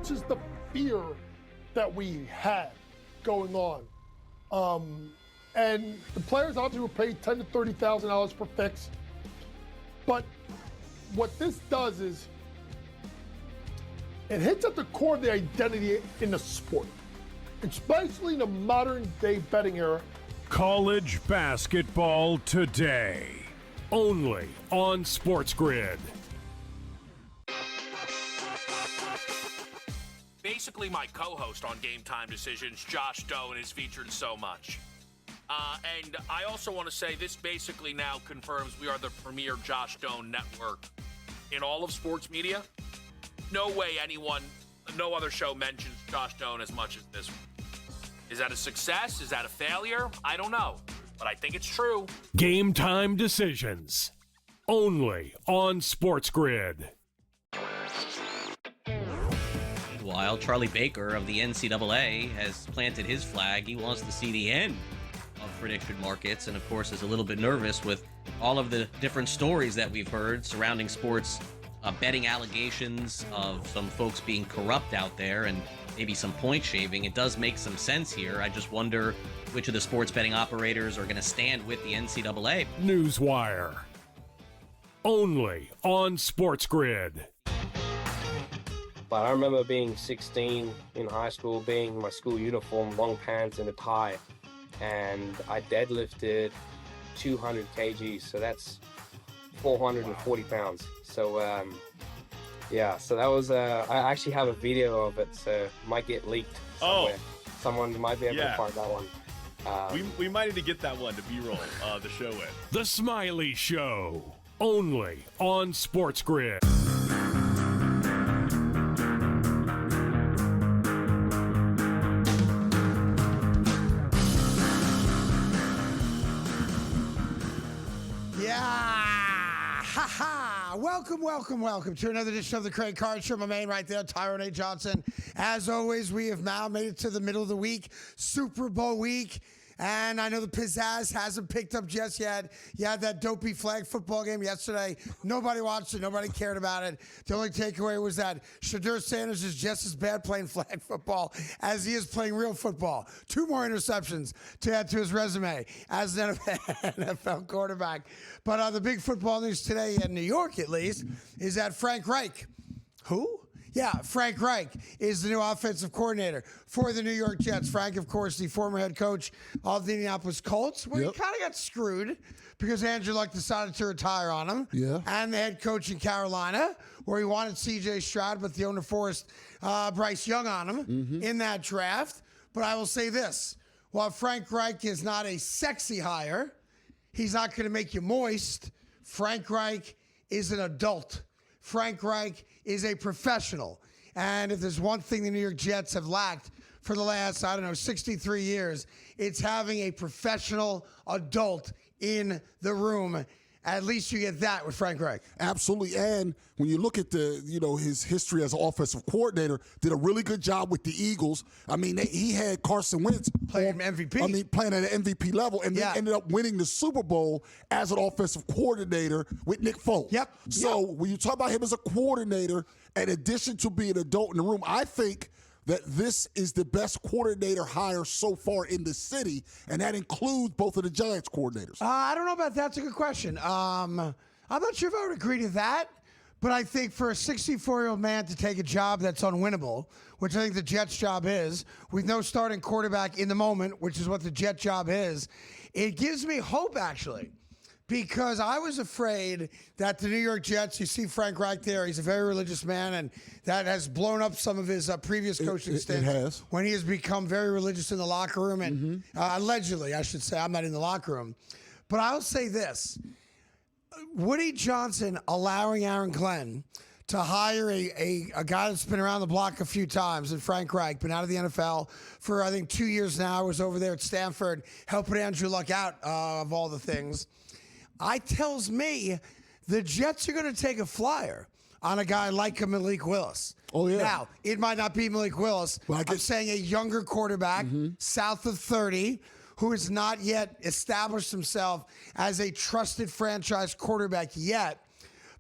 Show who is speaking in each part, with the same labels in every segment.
Speaker 1: much as the fear that we had going on. And the players obviously were paid $10,000 to $30,000 per fix. But what this does is it hits at the core of the identity in the sport, especially in the modern day betting era.
Speaker 2: College basketball today, only on SportsGrid.
Speaker 3: Basically, my co-host on Game Time Decisions, Josh Doan, is featured so much. And I also want to say this basically now confirms we are the premier Josh Doan network in all of sports media. No way no other show mentions Josh Doan as much as this one. Is that a success? Is that a failure? I don't know, but I think it's true.
Speaker 2: Game Time Decisions, only on SportsGrid.
Speaker 4: Meanwhile, Charlie Baker of the NCAA has planted his flag. He wants to see the end of prediction markets, and of course is a little bit nervous with all of the different stories that we've heard surrounding sports betting allegations of some folks being corrupt out there and maybe some point shaving. It does make some sense here. I just wonder which of the sports betting operators are going to stand with the NCAA.
Speaker 2: Newswire, only on SportsGrid.
Speaker 5: But I remember being 16 in high school, being in my school uniform, long pants and a tie, and I deadlifted 200 kgs, so that's 440 pounds. So so that was I actually have a video of it, so it might get leaked somewhere. Someone might be able to find that one.
Speaker 6: We might need to get that one to B-roll the show with.
Speaker 2: The Smiley Show, only on SportsGrid.
Speaker 7: Welcome to another edition of the Craig Card Show. My man right there, Tyrone A. Johnson. As always, we have now made it to the middle of the week, Super Bowl week. And I know the pizzazz hasn't picked up just yet. You had that dopey flag football game yesterday. Nobody watched it. Nobody cared about it. The only takeaway was that Shedeur Sanders is just as bad playing flag football as he is playing real football. 2 more interceptions to add to his resume as an NFL quarterback. But the big football news today in New York, at least, is that Frank Reich. Who? Yeah, Frank Reich is the new offensive coordinator for the New York Jets. Frank, of course, the former head coach of the Indianapolis Colts, where he kind of got screwed because Andrew Luck decided to retire on him. Yeah. And the head coach in Carolina, where he wanted C.J. Stroud, but the owner forced Bryce Young on him in that draft. But I will say this. While Frank Reich is not a sexy hire, he's not going to make you moist. Frank Reich is an adult. Frank Reich is a professional. And if there's one thing the New York Jets have lacked for the last, 63 years, it's having a professional adult in the room. At least you get that with Frank Reich.
Speaker 8: Absolutely. And when you look at his history as an offensive coordinator, did a really good job with the Eagles. I mean, he had Carson Wentz
Speaker 7: playing MVP.
Speaker 8: Playing at an MVP level, and then ended up winning the Super Bowl as an offensive coordinator with Nick Foles.
Speaker 7: Yep.
Speaker 8: So when you talk about him as a coordinator, in addition to being an adult in the room, I think that this is the best coordinator hire so far in the city, and that includes both of the Giants coordinators.
Speaker 7: I don't know about that. That's a good question. I'm not sure if I would agree to that, but I think for a 64-year-old man to take a job that's unwinnable, which I think the Jets' job is, with no starting quarterback in the moment, which is what the Jets' job is, it gives me hope, actually. Because I was afraid that the New York Jets, you see Frank Reich there, he's a very religious man, and that has blown up some of his previous coaching stints.
Speaker 8: It has.
Speaker 7: When he has become very religious in the locker room, and allegedly, I should say, I'm not in the locker room. But I'll say this. Woody Johnson allowing Aaron Glenn to hire a guy that's been around the block a few times, and Frank Reich, been out of the NFL for, I think, 2 years now, was over there at Stanford, helping Andrew Luck out of all the things. Tells me the Jets are going to take a flyer on a guy like a Malik Willis.
Speaker 8: Oh, yeah.
Speaker 7: Now, it might not be Malik Willis.
Speaker 8: Well,
Speaker 7: I'm saying a younger quarterback, south of 30, who has not yet established himself as a trusted franchise quarterback yet.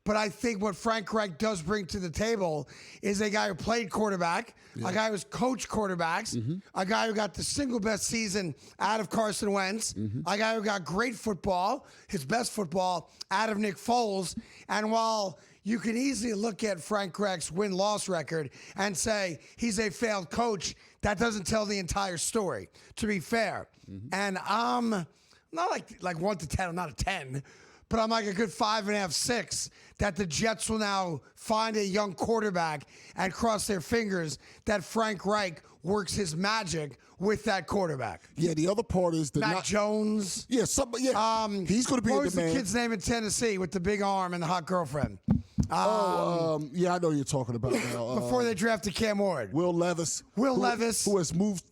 Speaker 7: But I think what Frank Reich does bring to the table is a guy who played quarterback, a guy who's coached quarterbacks, a guy who got the single best season out of Carson Wentz, a guy who got great football, his best football, out of Nick Foles. And while you can easily look at Frank Reich's win-loss record and say he's a failed coach, that doesn't tell the entire story, to be fair. And I'm not like 1 to 10, I'm not a 10. But I'm like a good 5.5, 6 that the Jets will now find a young quarterback and cross their fingers that Frank Reich works his magic with that quarterback.
Speaker 8: Yeah, the other part is the
Speaker 7: Mac Jones.
Speaker 8: Yeah, he's going to be
Speaker 7: what
Speaker 8: in
Speaker 7: was
Speaker 8: demand.
Speaker 7: the kid's name in Tennessee with the big arm and the hot girlfriend?
Speaker 8: Yeah, I know who you're talking about now.
Speaker 7: Before they drafted Cam Ward.
Speaker 8: Will Levis.
Speaker 7: Levis.
Speaker 8: Who has moved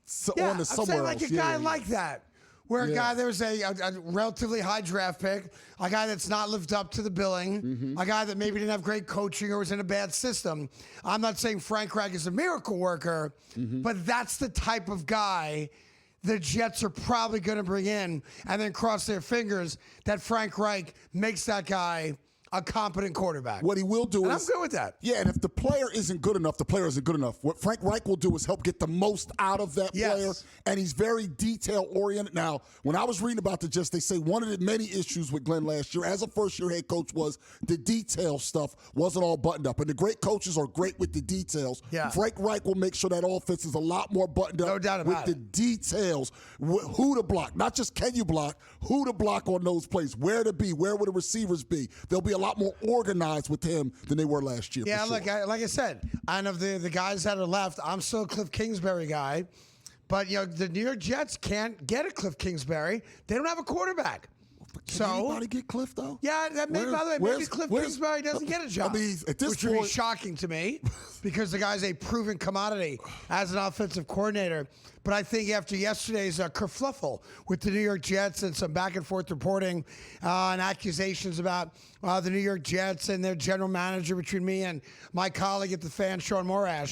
Speaker 8: on to somewhere
Speaker 7: like
Speaker 8: else.
Speaker 7: a guy like that. Where a guy, there was a relatively high draft pick, a guy that's not lived up to the billing, a guy that maybe didn't have great coaching or was in a bad system. I'm not saying Frank Reich is a miracle worker, but that's the type of guy the Jets are probably going to bring in and then cross their fingers that Frank Reich makes that guy a competent quarterback.
Speaker 8: What he will do
Speaker 7: and
Speaker 8: is...
Speaker 7: I'm good with that.
Speaker 8: Yeah, and if the player isn't good enough, the player isn't good enough. What Frank Reich will do is help get the most out of that player, and he's very detail-oriented. Now, when I was reading about the Jets, they say one of the many issues with Glenn last year as a first-year head coach was the detail stuff wasn't all buttoned up. And the great coaches are great with the details.
Speaker 7: Yeah.
Speaker 8: Frank Reich will make sure that offense is a lot more buttoned up
Speaker 7: No doubt about
Speaker 8: with the details. Who to block. Not just can you block, who to block on those plays, where to be, where would the receivers be. They'll be a lot more organized with him than they were last year.
Speaker 7: Yeah,
Speaker 8: for sure.
Speaker 7: look, like I said, and of the guys that are left, I'm still a Cliff Kingsbury guy. But, the New York Jets can't get a Cliff Kingsbury. They don't have a quarterback.
Speaker 8: Can anybody get Cliff, though?
Speaker 7: Yeah, by the way, maybe Cliff Kingsbury doesn't get a job.
Speaker 8: I mean, at this
Speaker 7: which
Speaker 8: point,
Speaker 7: would be shocking to me because the guy's a proven commodity as an offensive coordinator. But I think after yesterday's kerfluffle with the New York Jets and some back-and-forth reporting and accusations about the New York Jets and their general manager between me and my colleague at the Fan, Sean Morash,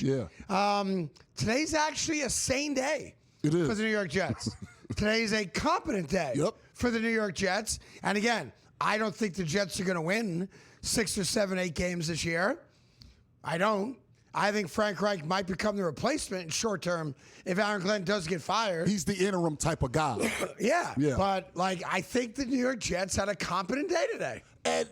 Speaker 7: today's actually a sane day for the New York Jets. Today's a competent day for the New York Jets. And again, I don't think the Jets are going to win 6 or 7, 8 games this year. I don't. I think Frank Reich might become the replacement in short term if Aaron Glenn does get fired.
Speaker 8: He's the interim type of guy.
Speaker 7: Yeah. But, I think the New York Jets had a competent day today.
Speaker 8: And,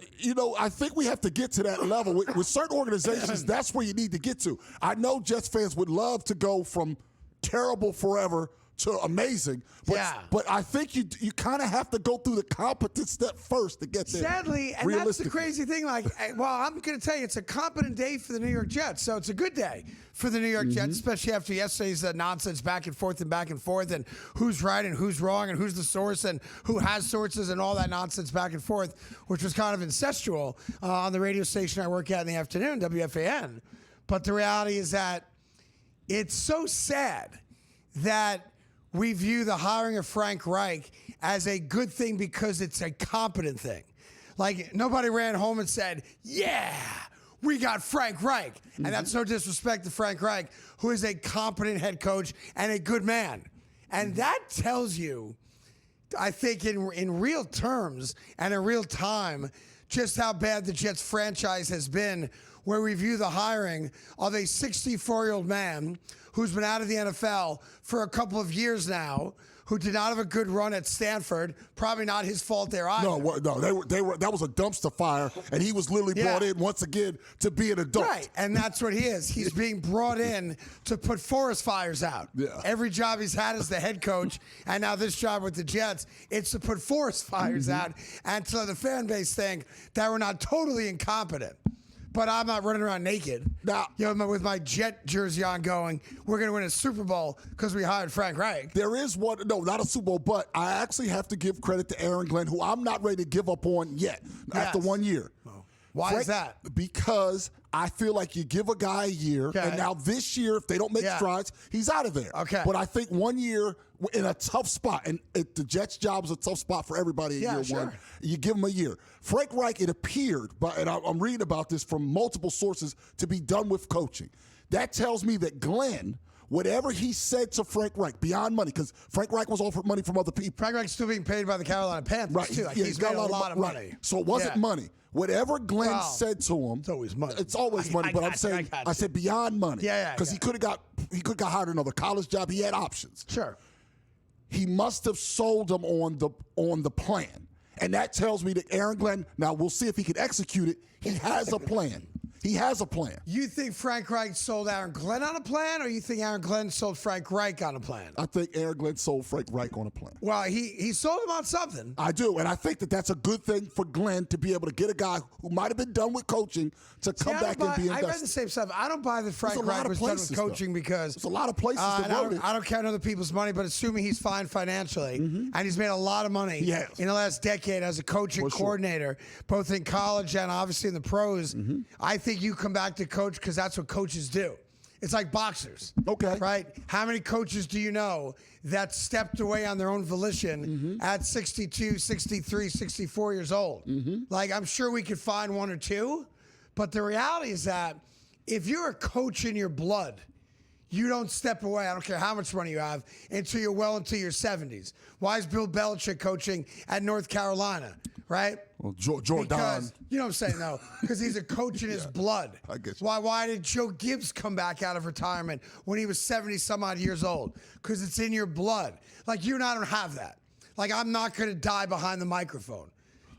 Speaker 8: I think we have to get to that level. With certain organizations, that's where you need to get to. I know Jets fans would love to go from terrible forever to amazing. But I think you kind of have to go through the competent step first to get there.
Speaker 7: Sadly, and that's the crazy thing. I'm going to tell you, it's a competent day for the New York Jets. So it's a good day for the New York Jets, especially after yesterday's nonsense back and forth and who's right and who's wrong and who's the source and who has sources and all that nonsense back and forth, which was kind of incestual on the radio station I work at in the afternoon, WFAN. But the reality is that it's so sad that we view the hiring of Frank Reich as a good thing because it's a competent thing. Like, nobody ran home and said, yeah, we got Frank Reich. And that's no disrespect to Frank Reich, who is a competent head coach and a good man. And that tells you, I think, in real terms and in real time, just how bad the Jets franchise has been, where we view the hiring of a 64-year-old man who's been out of the NFL for a couple of years now, who did not have a good run at Stanford. Probably not his fault there either.
Speaker 8: No, they were. That was a dumpster fire, and he was literally brought in once again to be an adult.
Speaker 7: Right, and that's what he is. He's being brought in to put forest fires out.
Speaker 8: Yeah.
Speaker 7: Every job he's had as the head coach, and now this job with the Jets, it's to put forest fires out and to let the fan base think that we're not totally incompetent. But I'm not running around naked.
Speaker 8: Now,
Speaker 7: with my Jet jersey on going, we're going to win a Super Bowl because we hired Frank Reich.
Speaker 8: There is one, no, not a Super Bowl, but I actually have to give credit to Aaron Glenn, who I'm not ready to give up on yet after 1 year.
Speaker 7: Why is that?
Speaker 8: Because I feel like you give a guy a year, and now this year, if they don't make strides, he's out of there.
Speaker 7: Okay.
Speaker 8: But I think 1 year in a tough spot, and the Jets' job is a tough spot for everybody in year one. You give him a year. Frank Reich, it appeared, and I'm reading about this from multiple sources, to be done with coaching. That tells me that Glenn whatever he said to Frank Reich, beyond money, because Frank Reich was offered money from other people.
Speaker 7: Frank Reich's still being paid by the Carolina Panthers,
Speaker 8: Right.
Speaker 7: too. Like,
Speaker 8: Yeah,
Speaker 7: he's got a lot of money.
Speaker 8: Right. So it wasn't money. Whatever Glenn said to him,
Speaker 7: it's always money.
Speaker 8: It's always money, but I'm saying, I said beyond money.
Speaker 7: Yeah.
Speaker 8: Because he could have got hired another college job. He had options.
Speaker 7: Sure.
Speaker 8: He must have sold him on the plan. And that tells me that Aaron Glenn, now we'll see if he can execute it. He has a plan. He has a plan.
Speaker 7: You think Frank Reich sold Aaron Glenn on a plan, or you think Aaron Glenn sold Frank Reich on a plan?
Speaker 8: I think Aaron Glenn sold Frank Reich on a plan.
Speaker 7: Well, he sold him on something.
Speaker 8: I do, and I think that that's a good thing for Glenn to be able to get a guy who might have been done with coaching to come back and be invested.
Speaker 7: I read the same stuff. I don't buy that Frank Reich was done with coaching because
Speaker 8: there's a lot of places that wrote it.
Speaker 7: I don't count other people's money, but assuming he's fine financially, and he's made a lot of money in the last decade as a coach and coordinator, both in college and obviously in the pros, I think you come back to coach because that's what coaches do. It's like boxers.
Speaker 8: Okay.
Speaker 7: Right? How many coaches do you know that stepped away on their own volition at 62, 63, 64 years old? Like, I'm sure we could find one or two, but the reality is that if you're a coach in your blood, you don't step away, I don't care how much money you have, until you're well into your 70s. Why is Bill Belichick coaching at North Carolina, right?
Speaker 8: Well, Jordan.
Speaker 7: Because, you know what I'm saying, though? Because he's a coach in his blood.
Speaker 8: I get you.
Speaker 7: Why did Joe Gibbs come back out of retirement when he was 70-some-odd years old? Because it's in your blood. Like, you and I don't have that. Like, I'm not going to die behind the microphone.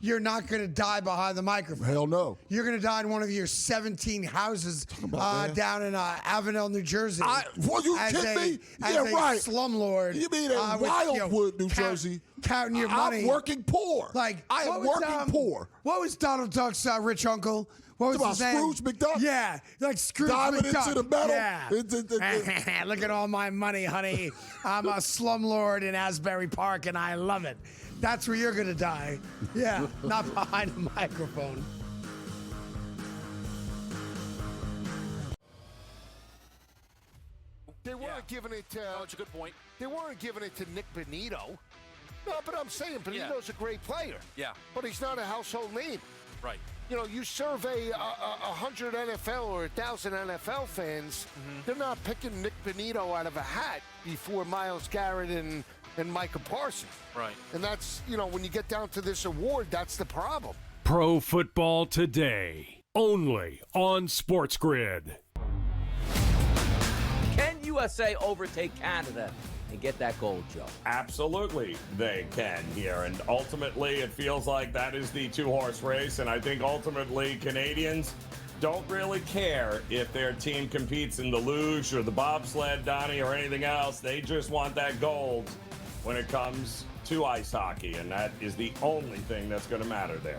Speaker 7: You're not going to die behind the microphone.
Speaker 8: Hell no.
Speaker 7: You're going to die in one of your 17 houses down in Avenel, New Jersey.
Speaker 8: You kidding me?
Speaker 7: As
Speaker 8: Yeah,
Speaker 7: a
Speaker 8: right.
Speaker 7: slumlord.
Speaker 8: You mean in Wildwood, New Jersey?
Speaker 7: Counting your money.
Speaker 8: I'm working poor.
Speaker 7: Like,
Speaker 8: I am working poor.
Speaker 7: What was Donald Duck's rich uncle? What was his name?
Speaker 8: Scrooge McDuck?
Speaker 7: Yeah, like Scrooge
Speaker 8: Diving
Speaker 7: McDuck.
Speaker 8: into the metal?
Speaker 7: Yeah. Look at all my money, honey. I'm a slumlord in Asbury Park, and I love it. That's where you're going to die. Yeah, not behind a microphone.
Speaker 9: They weren't giving it to...
Speaker 3: that's a good point.
Speaker 9: They weren't giving it to Nick Bonito. No, but I'm saying Bonito's a great player.
Speaker 3: Yeah.
Speaker 9: But he's not a household name.
Speaker 3: Right.
Speaker 9: You know, you survey 100 NFL or 1,000 NFL fans, they're not picking Nick Bonito out of a hat before Myles Garrett and Micah Parsons.
Speaker 3: Right.
Speaker 9: And that's, you know, when you get down to this award, that's the problem.
Speaker 2: Pro Football Today, only on SportsGrid.
Speaker 10: Can USA overtake Canada and get that gold, Joe?
Speaker 11: Absolutely, they can here. And ultimately, it feels like that is the two-horse race. And I think ultimately, Canadians don't really care if their team competes in the luge or the bobsled, Donnie, or anything else. They just want that gold when it comes to ice hockey. And that is the only thing that's going to matter there.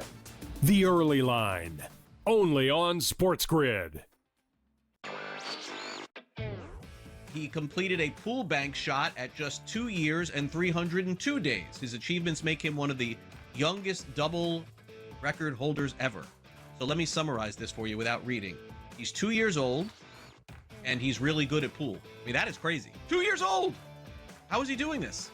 Speaker 2: The Early Line, only on SportsGrid.
Speaker 4: He completed a pool bank shot at just 2 years and 302 days. His achievements make him one of the youngest double record holders ever. So let me summarize this for you without reading. He's 2 years old, and he's really good at pool. I mean, that is crazy. 2 years old! How is he doing this?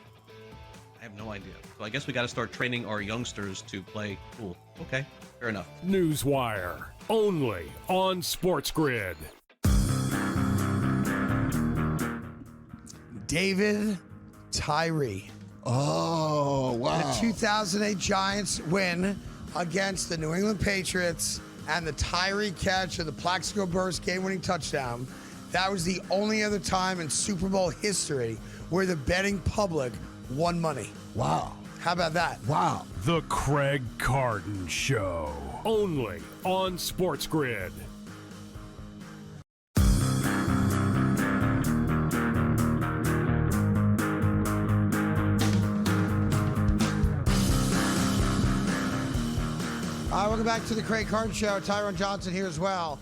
Speaker 4: I have no idea. So I guess we got to start training our youngsters to play pool. Okay, fair enough.
Speaker 2: Newswire, only on SportsGrid.
Speaker 7: David Tyree.
Speaker 8: Oh, wow.
Speaker 7: The 2008 Giants win against the New England Patriots and the Tyree catch of the Plaxico Burress game-winning touchdown. That was the only other time in Super Bowl history where the betting public won money.
Speaker 8: Wow.
Speaker 7: How about that?
Speaker 8: Wow.
Speaker 2: The Craig Carton Show, only on SportsGrid.
Speaker 7: All right, welcome back to the Craig Carton Show. Tyrone Johnson here as well.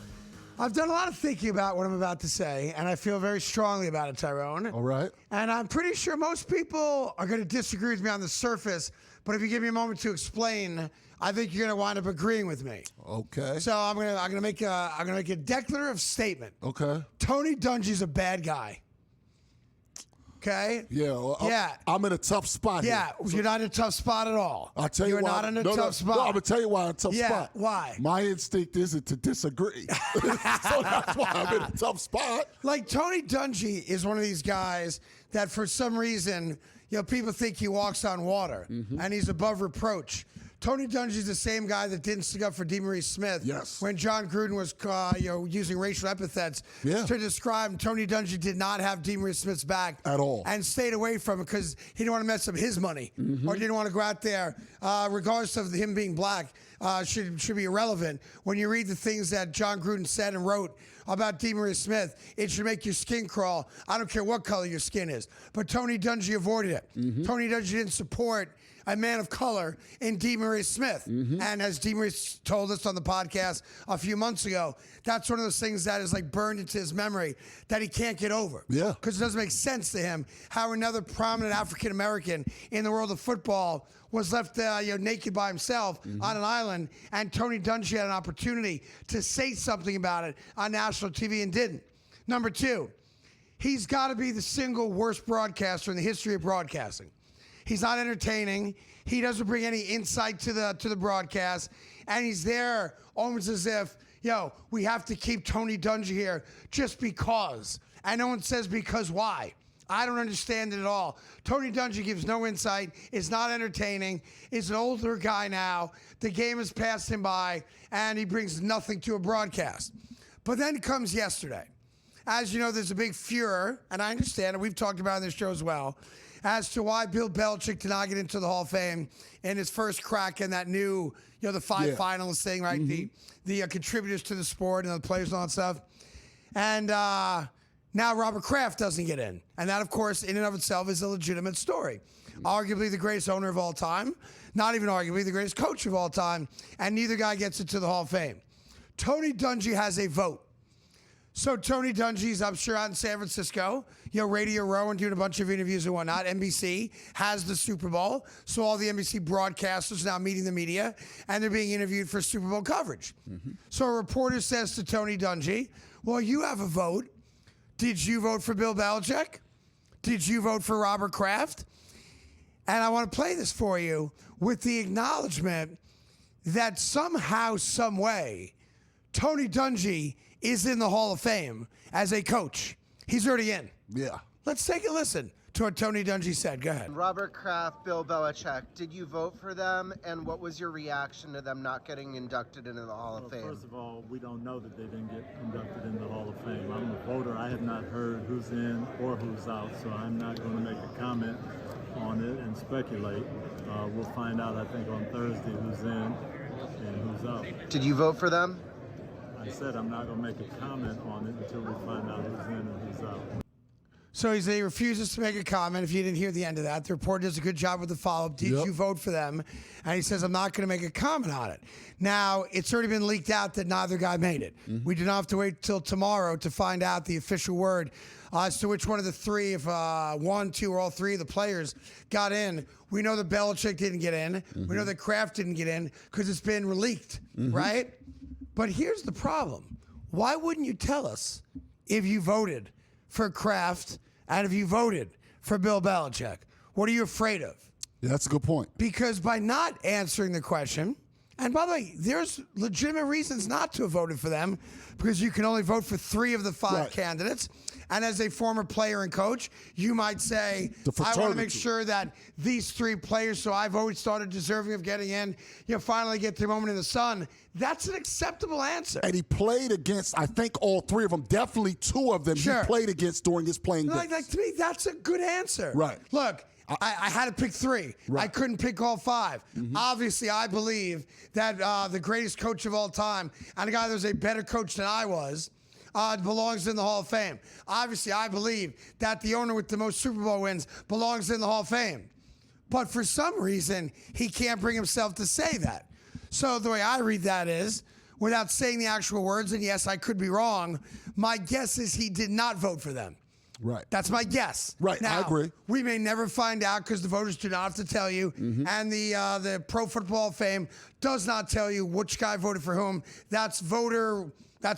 Speaker 7: I've done a lot of thinking about what I'm about to say, and I feel very strongly about it, Tyrone.
Speaker 8: All right.
Speaker 7: And I'm pretty sure most people are going to disagree with me on the surface, but if you give me a moment to explain, I think you're going to wind up agreeing with me.
Speaker 8: Okay.
Speaker 7: So I'm going to make a declarative statement.
Speaker 8: Okay.
Speaker 7: Tony Dungy's a bad guy. Okay?
Speaker 8: Yeah. Well,
Speaker 7: Yeah.
Speaker 8: I'm in a tough spot
Speaker 7: Yeah,
Speaker 8: here.
Speaker 7: you're not in a tough spot at all.
Speaker 8: I'll tell you
Speaker 7: You're
Speaker 8: why.
Speaker 7: not in a tough spot.
Speaker 8: No, I'm going to tell you why I'm in a tough
Speaker 7: Yeah,
Speaker 8: spot.
Speaker 7: why?
Speaker 8: My instinct isn't to disagree. So that's why I'm in a tough spot.
Speaker 7: Like, Tony Dungy is one of these guys that for some reason, people think he walks on water and he's above reproach. Tony Dungy's the same guy that didn't stick up for DeMaurice Smith when John Gruden was using racial epithets to describe him. Tony Dungy did not have DeMaurice Smith's back
Speaker 8: at all
Speaker 7: and stayed away from it because he didn't want to mess up his money or didn't want to go out there, regardless of him being black, should be irrelevant. When you read the things that John Gruden said and wrote about DeMaurice Smith, it should make your skin crawl. I don't care what color your skin is. But Tony Dungy avoided it. Tony Dungy didn't support a man of color in DeMaurice Smith. And as DeMaurice told us on the podcast a few months ago, that's one of those things that is like burned into his memory that he can't get over.
Speaker 8: Yeah.
Speaker 7: Because it doesn't make sense to him how another prominent African American in the world of football was left naked by himself on an island, and Tony Dungy had an opportunity to say something about it on national TV and didn't. Number two, he's got to be the single worst broadcaster in the history of broadcasting. He's not entertaining. He doesn't bring any insight to the broadcast, and he's there almost as if, we have to keep Tony Dungy here just because. And no one says because why. I don't understand it at all. Tony Dungy gives no insight, is not entertaining, is an older guy now. The game has passed him by, and he brings nothing to a broadcast. But then comes yesterday. As you know, there's a big furor, and I understand it. We've talked about it on this show as well, as to why Bill Belichick did not get into the Hall of Fame in his first crack in that new, the five finalists thing, right? The contributors to the sport and the players and all that stuff. And now Robert Kraft doesn't get in. And that, of course, in and of itself is a legitimate story. Arguably the greatest owner of all time, not even arguably the greatest coach of all time, and neither guy gets into the Hall of Fame. Tony Dungy has a vote. So Tony Dungy's, I'm sure, out in San Francisco, Radio Row and doing a bunch of interviews and whatnot. NBC has the Super Bowl, so all the NBC broadcasters are now meeting the media, and they're being interviewed for Super Bowl coverage. So a reporter says to Tony Dungy, well, you have a vote. Did you vote for Bill Belichick? Did you vote for Robert Kraft? And I want to play this for you with the acknowledgement that somehow, some way, Tony Dungy is in the Hall of Fame as a coach. He's already in.
Speaker 8: Yeah.
Speaker 7: Let's take a listen to what Tony Dungy said. Go ahead.
Speaker 12: Robert Kraft, Bill Belichick, did you vote for them, and what was your reaction to them not getting inducted into the Hall of Fame?
Speaker 13: First of all, we don't know that they didn't get inducted in the Hall of Fame. I'm a voter. I have not heard who's in or who's out, so I'm not going to make a comment on it and speculate. We'll find out, I think, on Thursday who's in and who's out.
Speaker 12: Did you vote for them?
Speaker 13: I said I'm not going to make a comment on it until we find out who's in and who's out.
Speaker 7: So he refuses to make a comment. If you didn't hear the end of that, the reporter does a good job with the follow-up. Did you vote for them? And he says, I'm not going to make a comment on it. Now, it's already been leaked out that neither guy made it. We do not have to wait till tomorrow to find out the official word as to which one of the three, if one, two, or all three of the players got in. We know that Belichick didn't get in. We know that Kraft didn't get in because it's been leaked, right? But here's the problem. Why wouldn't you tell us if you voted for Kraft and if you voted for Bill Belichick? What are you afraid of?
Speaker 8: Yeah, that's a good point.
Speaker 7: Because by not answering the question, and by the way, there's legitimate reasons not to have voted for them because you can only vote for 3 of the 5 candidates. And as a former player and coach, you might say, I want to make sure that these 3 players, so I've always started deserving of getting in, finally get their moment in the sun. That's an acceptable answer.
Speaker 8: And he played against, I think, all 3 of them, definitely 2 of them he played against during his playing days.
Speaker 7: Like, to me, that's a good answer.
Speaker 8: Right.
Speaker 7: Look, I had to pick 3. I couldn't pick all 5. Obviously, I believe that the greatest coach of all time and a guy that was a better coach than I was belongs in the Hall of Fame. Obviously, I believe that the owner with the most Super Bowl wins belongs in the Hall of Fame. But for some reason, he can't bring himself to say that. So the way I read that is, without saying the actual words, and yes, I could be wrong, my guess is he did not vote for them.
Speaker 8: Right.
Speaker 7: That's my guess.
Speaker 8: Right,
Speaker 7: now,
Speaker 8: I agree.
Speaker 7: We may never find out because the voters do not have to tell you, and the Pro Football Hall of Fame does not tell you which guy voted for whom. That's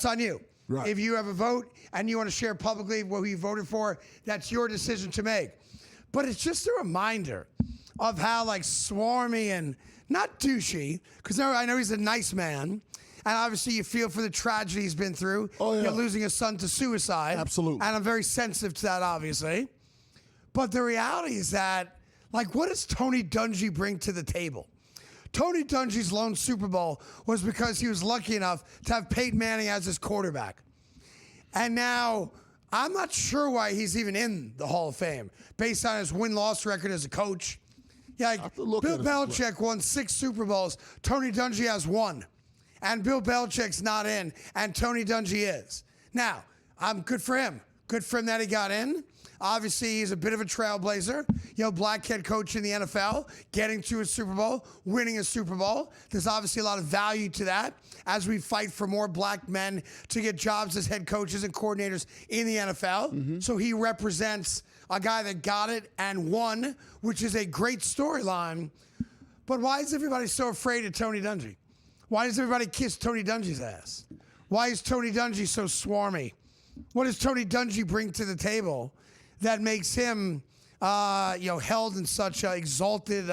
Speaker 7: on you.
Speaker 8: Right.
Speaker 7: If you have a vote and you want to share publicly who you voted for, that's your decision to make. But it's just a reminder of how like swarmy and not douchey, because I know he's a nice man. And obviously you feel for the tragedy he's been through.
Speaker 8: Oh, yeah.
Speaker 7: You're losing a son to suicide.
Speaker 8: Absolutely.
Speaker 7: And I'm very sensitive to that, obviously. But the reality is that, like, what does Tony Dungy bring to the table? Tony Dungy's lone Super Bowl was because he was lucky enough to have Peyton Manning as his quarterback. And now, I'm not sure why he's even in the Hall of Fame, based on his win-loss record as a coach. Yeah, like, Bill Belichick won 6 Super Bowls. Tony Dungy has 1. And Bill Belichick's not in, and Tony Dungy is. Now, I'm good for him. Good for him that he got in. Obviously, he's a bit of a trailblazer. Black head coach in the NFL, getting to a Super Bowl, winning a Super Bowl. There's obviously a lot of value to that as we fight for more black men to get jobs as head coaches and coordinators in the NFL. So he represents a guy that got it and won, which is a great storyline. But why is everybody so afraid of Tony Dungy? Why does everybody kiss Tony Dungy's ass? Why is Tony Dungy so swarmy? What does Tony Dungy bring to the table that makes him, held in such exalted,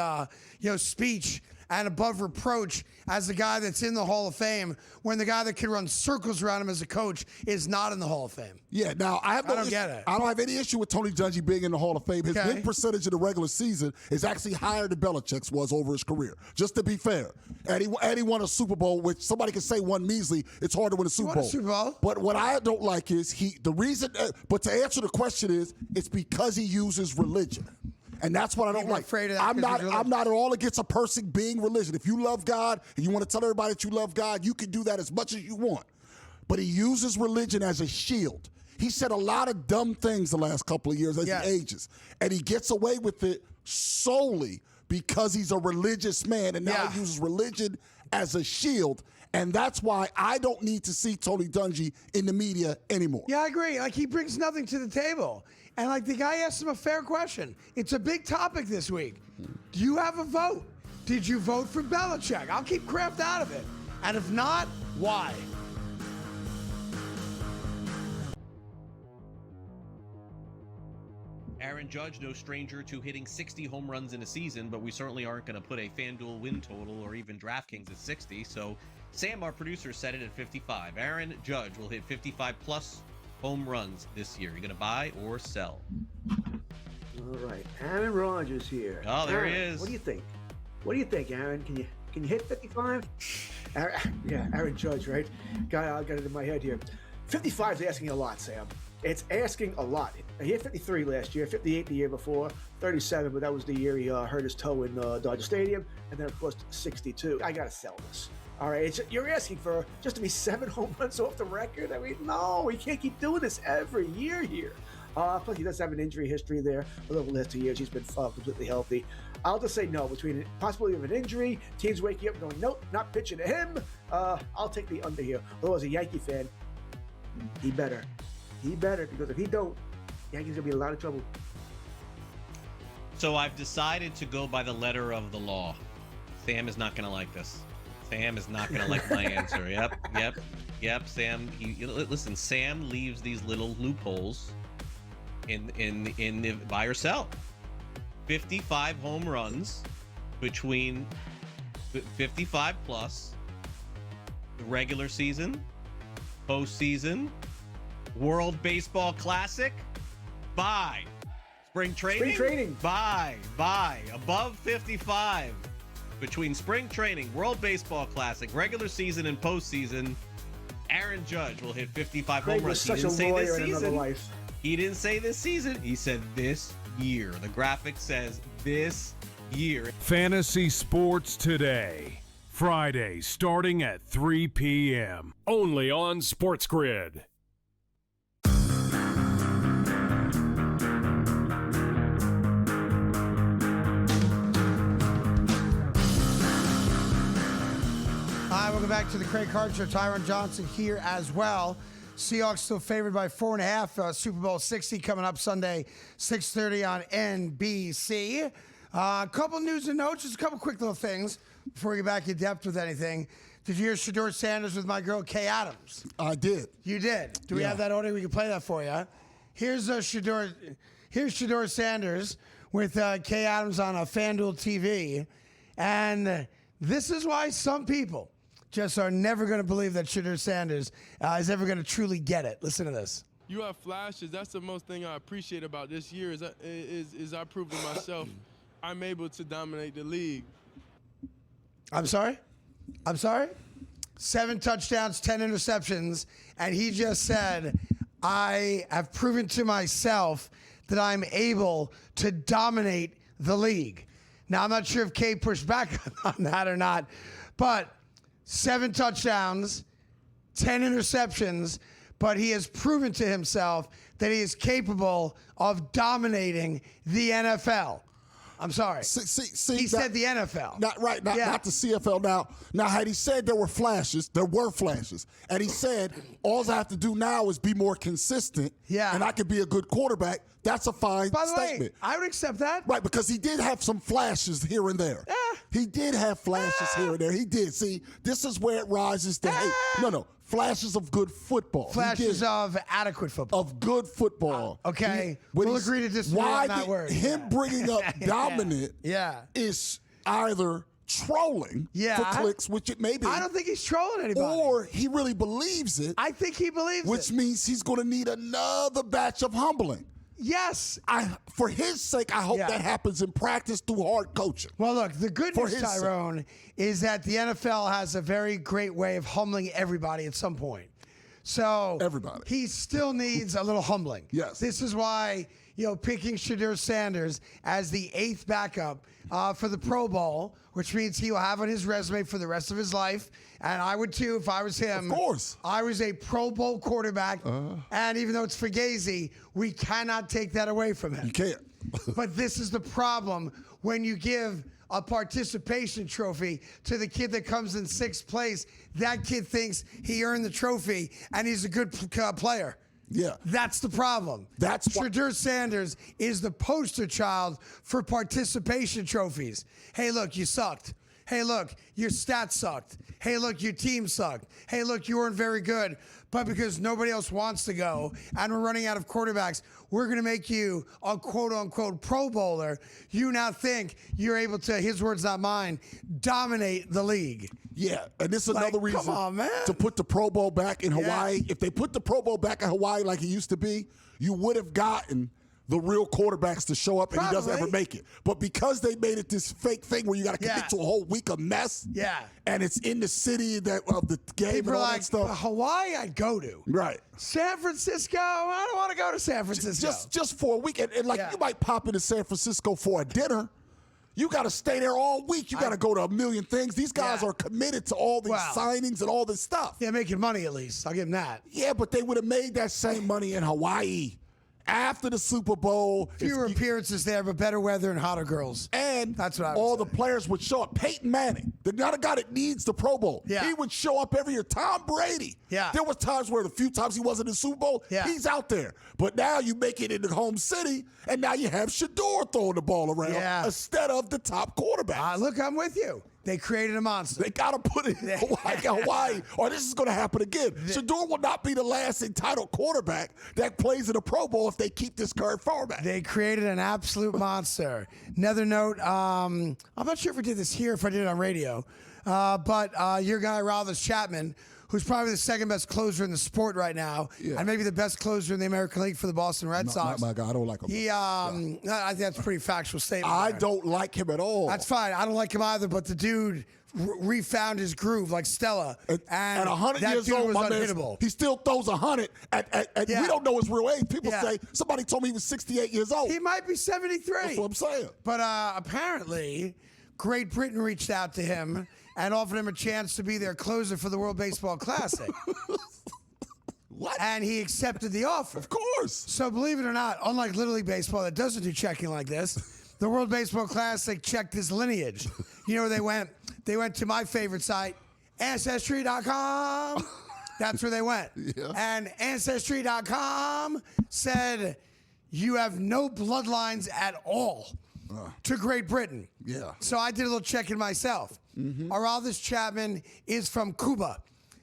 Speaker 7: speech and above reproach as the guy that's in the Hall of Fame when the guy that can run circles around him as a coach is not in the Hall of Fame?
Speaker 8: Yeah, now I don't get it. I don't have any issue with Tony Dungy being in the Hall of Fame. His win percentage in the regular season is actually higher than Belichick's was over his career, just to be fair. And he won a Super Bowl, which somebody can say won measly. It's hard to win a Super Bowl. But what I don't like is but to answer the question is, it's because he uses religion. And that's what I don't like.
Speaker 7: Afraid of that
Speaker 8: I'm not at all against a person being religion. If you love God and you want to tell everybody that you love God, you can do that as much as you want. But he uses religion as a shield. He said a lot of dumb things the last couple of years as he ages. And he gets away with it solely because he's a religious man, and now he uses religion as a shield. And that's why I don't need to see Tony Dungy in the media anymore.
Speaker 7: Yeah, I agree. Like, he brings nothing to the table. And, like, the guy asked him a fair question. It's a big topic this week. Do you have a vote? Did you vote for Belichick? I'll keep Kraft out of it. And if not, why?
Speaker 4: Aaron Judge, no stranger to hitting 60 home runs in a season, but we certainly aren't going to put a FanDuel win total or even DraftKings at 60. So Sam, our producer, set it at 55. Aaron Judge will hit 55-plus home runs this year. You going to buy or sell?
Speaker 14: All right, Aaron Rodgers here.
Speaker 4: Oh, there
Speaker 14: Aaron,
Speaker 4: he is.
Speaker 14: What do you think? What do you think, Aaron? Can you hit 55? Aaron Judge, right? I got it in my head here. 55 is asking a lot, Sam. It's asking a lot. He hit 53 last year, 58 the year before, 37, but that was the year he hurt his toe in Dodger Stadium, and then, of course, 62. I got to sell this. All right, you're asking for just to be 7 home runs off the record? I mean, no, he can't keep doing this every year here. Plus, he does have an injury history there. Over the last 2 years, he's been completely healthy. I'll just say no. Between the possibility of an injury, teams waking up and going, nope, not pitching to him, I'll take the under here. Although, as a Yankee fan, he better. He better, because if he don't, Yankees going to be in a lot of trouble.
Speaker 4: So I've decided to go by the letter of the law. Sam is not going to like this. Sam is not going to like my answer. Yep. Sam, listen. Sam leaves these little loopholes in the buy or sell. 55 home runs between 55 plus the regular season, postseason, World Baseball Classic. Buy. Spring training. Buy. Above 55. Between spring training, World Baseball Classic, regular season, and postseason, Aaron Judge will hit 55 home runs. He didn't say this season. He didn't say this season. He said this year. The graphic says this year.
Speaker 2: Fantasy Sports Today. Friday, starting at 3 p.m. Only on SportsGrid.
Speaker 7: Hi, welcome back to the Craig Carton Show. Tyron Johnson here as well. Seahawks still favored by 4.5. Super Bowl 60 coming up Sunday, 6:30 on NBC. A couple news and notes, just a couple quick little things before we get back in depth with anything. Did you hear Shedeur Sanders with my girl Kay Adams?
Speaker 8: I did.
Speaker 7: You did. Do we have that audio? We can play that for you. Here's Shedeur Sanders with Kay Adams on a FanDuel TV, and this is why some people just are never going to believe that Shedeur Sanders is ever going to truly get it. Listen to this.
Speaker 15: You have flashes. That's the most thing I appreciate about this year is I proved to myself I'm able to dominate the league.
Speaker 7: I'm sorry? 7 touchdowns, 10 interceptions, and he just said, I have proven to myself that I'm able to dominate the league. Now, I'm not sure if Kay pushed back on that or not, but 7 touchdowns, 10 interceptions, but he has proven to himself that he is capable of dominating the NFL. I'm sorry. He said the NFL.
Speaker 8: Not the CFL. Now, had he said there were flashes, and he said, all I have to do now is be more consistent, and I could be a good quarterback, that's a fine statement.
Speaker 7: By the way, I would accept that.
Speaker 8: Right, because he did have some flashes here and there. He did have flashes here and there. He did. See, this is where it rises to hate. No. Flashes of good football.
Speaker 7: Flashes of adequate football.
Speaker 8: Of good football.
Speaker 7: Okay. We'll agree to disagree on that word.
Speaker 8: Him bringing up dominant is either trolling for clicks, which it may be.
Speaker 7: I don't think he's trolling anybody.
Speaker 8: Or he really believes it.
Speaker 7: I think he believes it.
Speaker 8: Which means he's going to need another batch of humbling.
Speaker 7: Yes.
Speaker 8: For his sake, I hope that happens in practice through hard coaching.
Speaker 7: Well, look, the good news, Tyrone, is that the NFL has a very great way of humbling everybody at some point. So
Speaker 8: everybody.
Speaker 7: He still needs a little humbling.
Speaker 8: Yes.
Speaker 7: This is why, picking Shedeur Sanders as the 8th backup for the Pro Bowl, which means he will have on his resume for the rest of his life. And I would too if I was him.
Speaker 8: Of course.
Speaker 7: I was a Pro Bowl quarterback. And even though it's Fugazi, we cannot take that away from him.
Speaker 8: You can't.
Speaker 7: But this is the problem when you give a participation trophy to the kid that comes in 6th place. That kid thinks he earned the trophy and he's a good player.
Speaker 8: Yeah.
Speaker 7: That's the problem. Shedeur Sanders is the poster child for participation trophies. Hey, look, you sucked. Hey, look, your stats sucked. Hey, look, your team sucked. Hey, look, you weren't very good. But because nobody else wants to go and we're running out of quarterbacks, we're going to make you a quote-unquote Pro Bowler. You now think you're able to, his words, not mine, dominate the league.
Speaker 8: Yeah, and this is another reason
Speaker 7: come on, man.
Speaker 8: to put the Pro Bowl back in Hawaii. If they put the Pro Bowl back in Hawaii like it used to be, you would have gotten the real quarterbacks to show up, and he doesn't ever make it. But because they made it this fake thing where you got to commit to a whole week of mess, and it's in the city of the game
Speaker 7: People
Speaker 8: and all
Speaker 7: are
Speaker 8: that stuff.
Speaker 7: Hawaii, I'd go to.
Speaker 8: Right.
Speaker 7: San Francisco, I don't want to go to San Francisco.
Speaker 8: Just for a week. And you might pop into San Francisco for a dinner. You got to stay there all week. You got to go to a million things. These guys are committed to all these signings and all this stuff.
Speaker 7: Yeah, making money at least. I'll give them that.
Speaker 8: Yeah, but they would have made that same money in Hawaii. After the Super Bowl.
Speaker 7: Fewer appearances there, but better weather and hotter girls.
Speaker 8: And
Speaker 7: that's what I
Speaker 8: all the players would show up. Peyton Manning, the guy that needs the Pro Bowl.
Speaker 7: Yeah.
Speaker 8: He would show up every year. Tom Brady.
Speaker 7: Yeah.
Speaker 8: There was times where the few times he wasn't in the Super Bowl, he's out there. But now you make it in the home city, and now you have Shedeur throwing the ball around instead of the top quarterback.
Speaker 7: Look, I'm with you. They created a monster.
Speaker 8: They got to put it in Hawaii, or this is going to happen again. Shedeur will not be the last entitled quarterback that plays in a Pro Bowl if they keep this current format.
Speaker 7: They created an absolute monster. Another note, I'm not sure if I did this here, if I did it on radio, but your guy, Ralphus Chapman, who's probably the second best closer in the sport right now, and maybe the best closer in the American League for the Boston Red Sox.
Speaker 8: Not my guy. I don't like him.
Speaker 7: I think that's a pretty factual statement.
Speaker 8: I don't like him at all.
Speaker 7: That's fine. I don't like him either, but the dude refound his groove like Stella. And
Speaker 8: at 100
Speaker 7: that
Speaker 8: years
Speaker 7: dude
Speaker 8: old,
Speaker 7: was
Speaker 8: my
Speaker 7: unhittable.
Speaker 8: man, he still throws 100. We don't know his real age. People say, somebody told me he was 68 years old.
Speaker 7: He might be 73.
Speaker 8: That's what I'm saying.
Speaker 7: But apparently, Great Britain reached out to him and offered him a chance to be their closer for the World Baseball Classic.
Speaker 8: What?
Speaker 7: And he accepted the offer.
Speaker 8: Of course.
Speaker 7: So believe it or not, unlike Little League Baseball that doesn't do checking like this, the World Baseball Classic checked his lineage. You know where they went? They went to my favorite site, Ancestry.com. That's where they went.
Speaker 8: Yeah.
Speaker 7: And Ancestry.com said, you have no bloodlines at all to Great Britain.
Speaker 8: Yeah.
Speaker 7: So I did a little checking myself. Aroldis Chapman is from Cuba.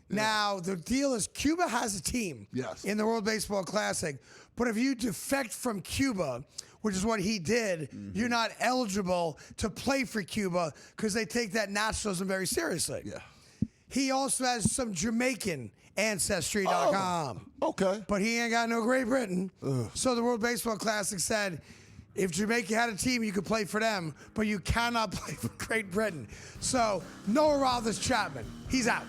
Speaker 7: Now, the deal is Cuba has a team in the World Baseball Classic, but if you defect from Cuba, which is what he did, you're not eligible to play for Cuba because they take that nationalism very seriously.
Speaker 8: Yeah.
Speaker 7: He also has some Jamaican ancestry.com.
Speaker 8: Okay.
Speaker 7: But he ain't got no Great Britain. So the World Baseball Classic said, if Jamaica had a team, you could play for them, but you cannot play for Great Britain. So, no Aroldis Chapman. He's out.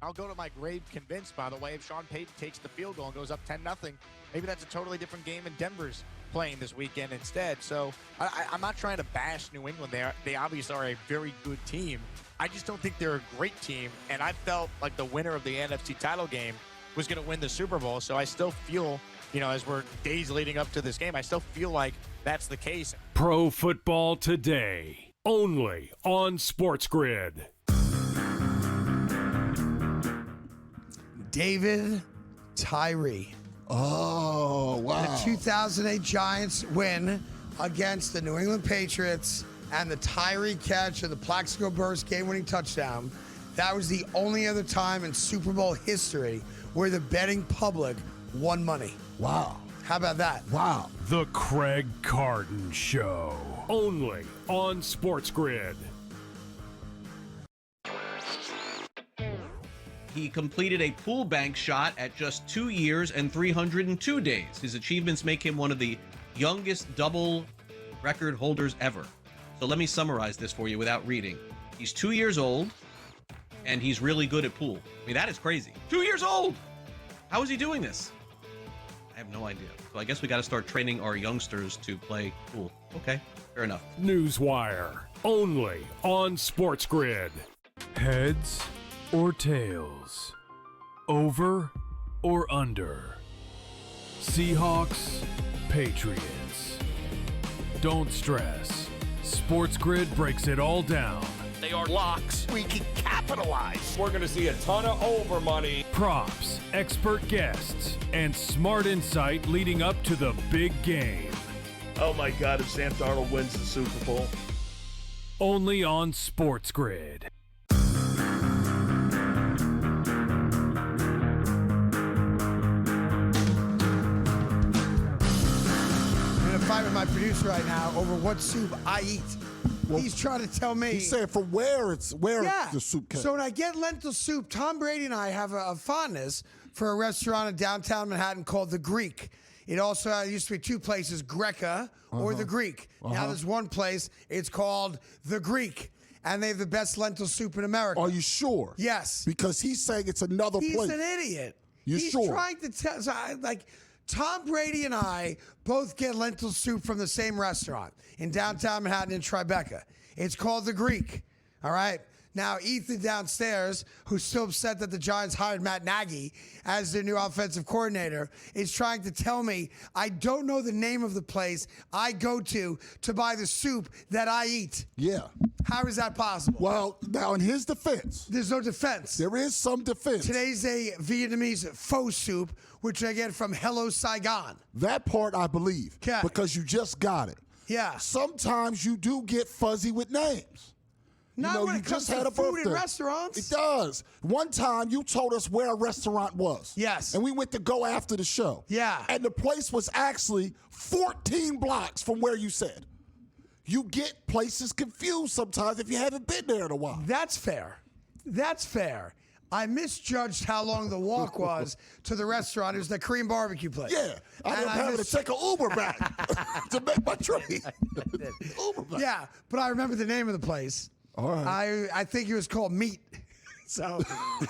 Speaker 16: I'll go to my grave convinced, by the way, if Sean Payton takes the field goal and goes up 10-0, maybe that's a totally different game and Denver's playing this weekend instead. So I'm not trying to bash New England. They obviously are a very good team. I just don't think they're a great team, and I felt like the winner of the NFC title game was going to win the Super Bowl. So I still feel, as we're days leading up to this game, I still feel like that's the case.
Speaker 2: Pro Football Today, only on SportsGrid.
Speaker 7: David Tyree.
Speaker 8: Oh, wow.
Speaker 7: The 2008 Giants win against the New England Patriots, and the Tyree catch of the Plaxico Burress game-winning touchdown. That was the only other time in Super Bowl history where the betting public won money.
Speaker 8: Wow.
Speaker 7: How about that?
Speaker 8: Wow.
Speaker 2: The Craig Carton Show, only on SportsGrid.
Speaker 4: He completed a pool bank shot at just 2 years and 302 days. His achievements make him one of the youngest double record holders ever. So let me summarize this for you without reading. He's 2 years old, and he's really good at pool. I mean, that is crazy. 2 years old! How is he doing this? I have no idea. So I guess we got to start training our youngsters to play pool. Okay, fair enough.
Speaker 2: Newswire, only on SportsGrid. Heads or tails? Over or under? Seahawks, Patriots. Don't stress. SportsGrid breaks it all down.
Speaker 3: They are locks.
Speaker 9: We can capitalize.
Speaker 11: We're going to see a ton of over money.
Speaker 2: Props, expert guests, and smart insight leading up to the big game.
Speaker 6: Oh my God, if Sam Darnold wins the Super Bowl.
Speaker 2: Only on SportsGrid.
Speaker 7: Fight with my producer right now over what soup I eat. Well, he's trying to tell me.
Speaker 8: He's saying from where the soup came.
Speaker 7: So when I get lentil soup, Tom Brady and I have a fondness for a restaurant in downtown Manhattan called The Greek. It also used to be two places, Greca or The Greek. Now there's one place, it's called The Greek. And they have the best lentil soup in America.
Speaker 8: Are you sure?
Speaker 7: Yes.
Speaker 8: Because he's saying it's another place.
Speaker 7: He's an idiot.
Speaker 8: He's
Speaker 7: trying to tell. So Tom Brady and I both get lentil soup from the same restaurant in downtown Manhattan in Tribeca. It's called The Greek. All right. Now, Ethan downstairs, who's still upset that the Giants hired Matt Nagy as their new offensive coordinator, is trying to tell me I don't know the name of the place I go to buy the soup that I eat.
Speaker 8: Yeah.
Speaker 7: How is that possible?
Speaker 8: Well, now in his defense.
Speaker 7: There's no defense.
Speaker 8: There is some defense.
Speaker 7: Today's a Vietnamese pho soup, which I get from Hello Saigon.
Speaker 8: That part I believe.
Speaker 7: Okay.
Speaker 8: Because you just got it.
Speaker 7: Yeah.
Speaker 8: Sometimes you do get fuzzy with names.
Speaker 7: Not when it comes to food in restaurants.
Speaker 8: It does. One time you told us where a restaurant was.
Speaker 7: Yes.
Speaker 8: And we went to go after the show.
Speaker 7: Yeah.
Speaker 8: And the place was actually 14 blocks from where you said. You get places confused sometimes if you haven't been there in a while.
Speaker 7: That's fair. That's fair. I misjudged how long the walk was to the restaurant. It was the Korean barbecue place.
Speaker 8: Yeah. I ended up having to take an Uber back to make my trade. Uber back.
Speaker 7: Yeah, but I remember the name of the place.
Speaker 8: All right.
Speaker 7: I think it was called Meat. So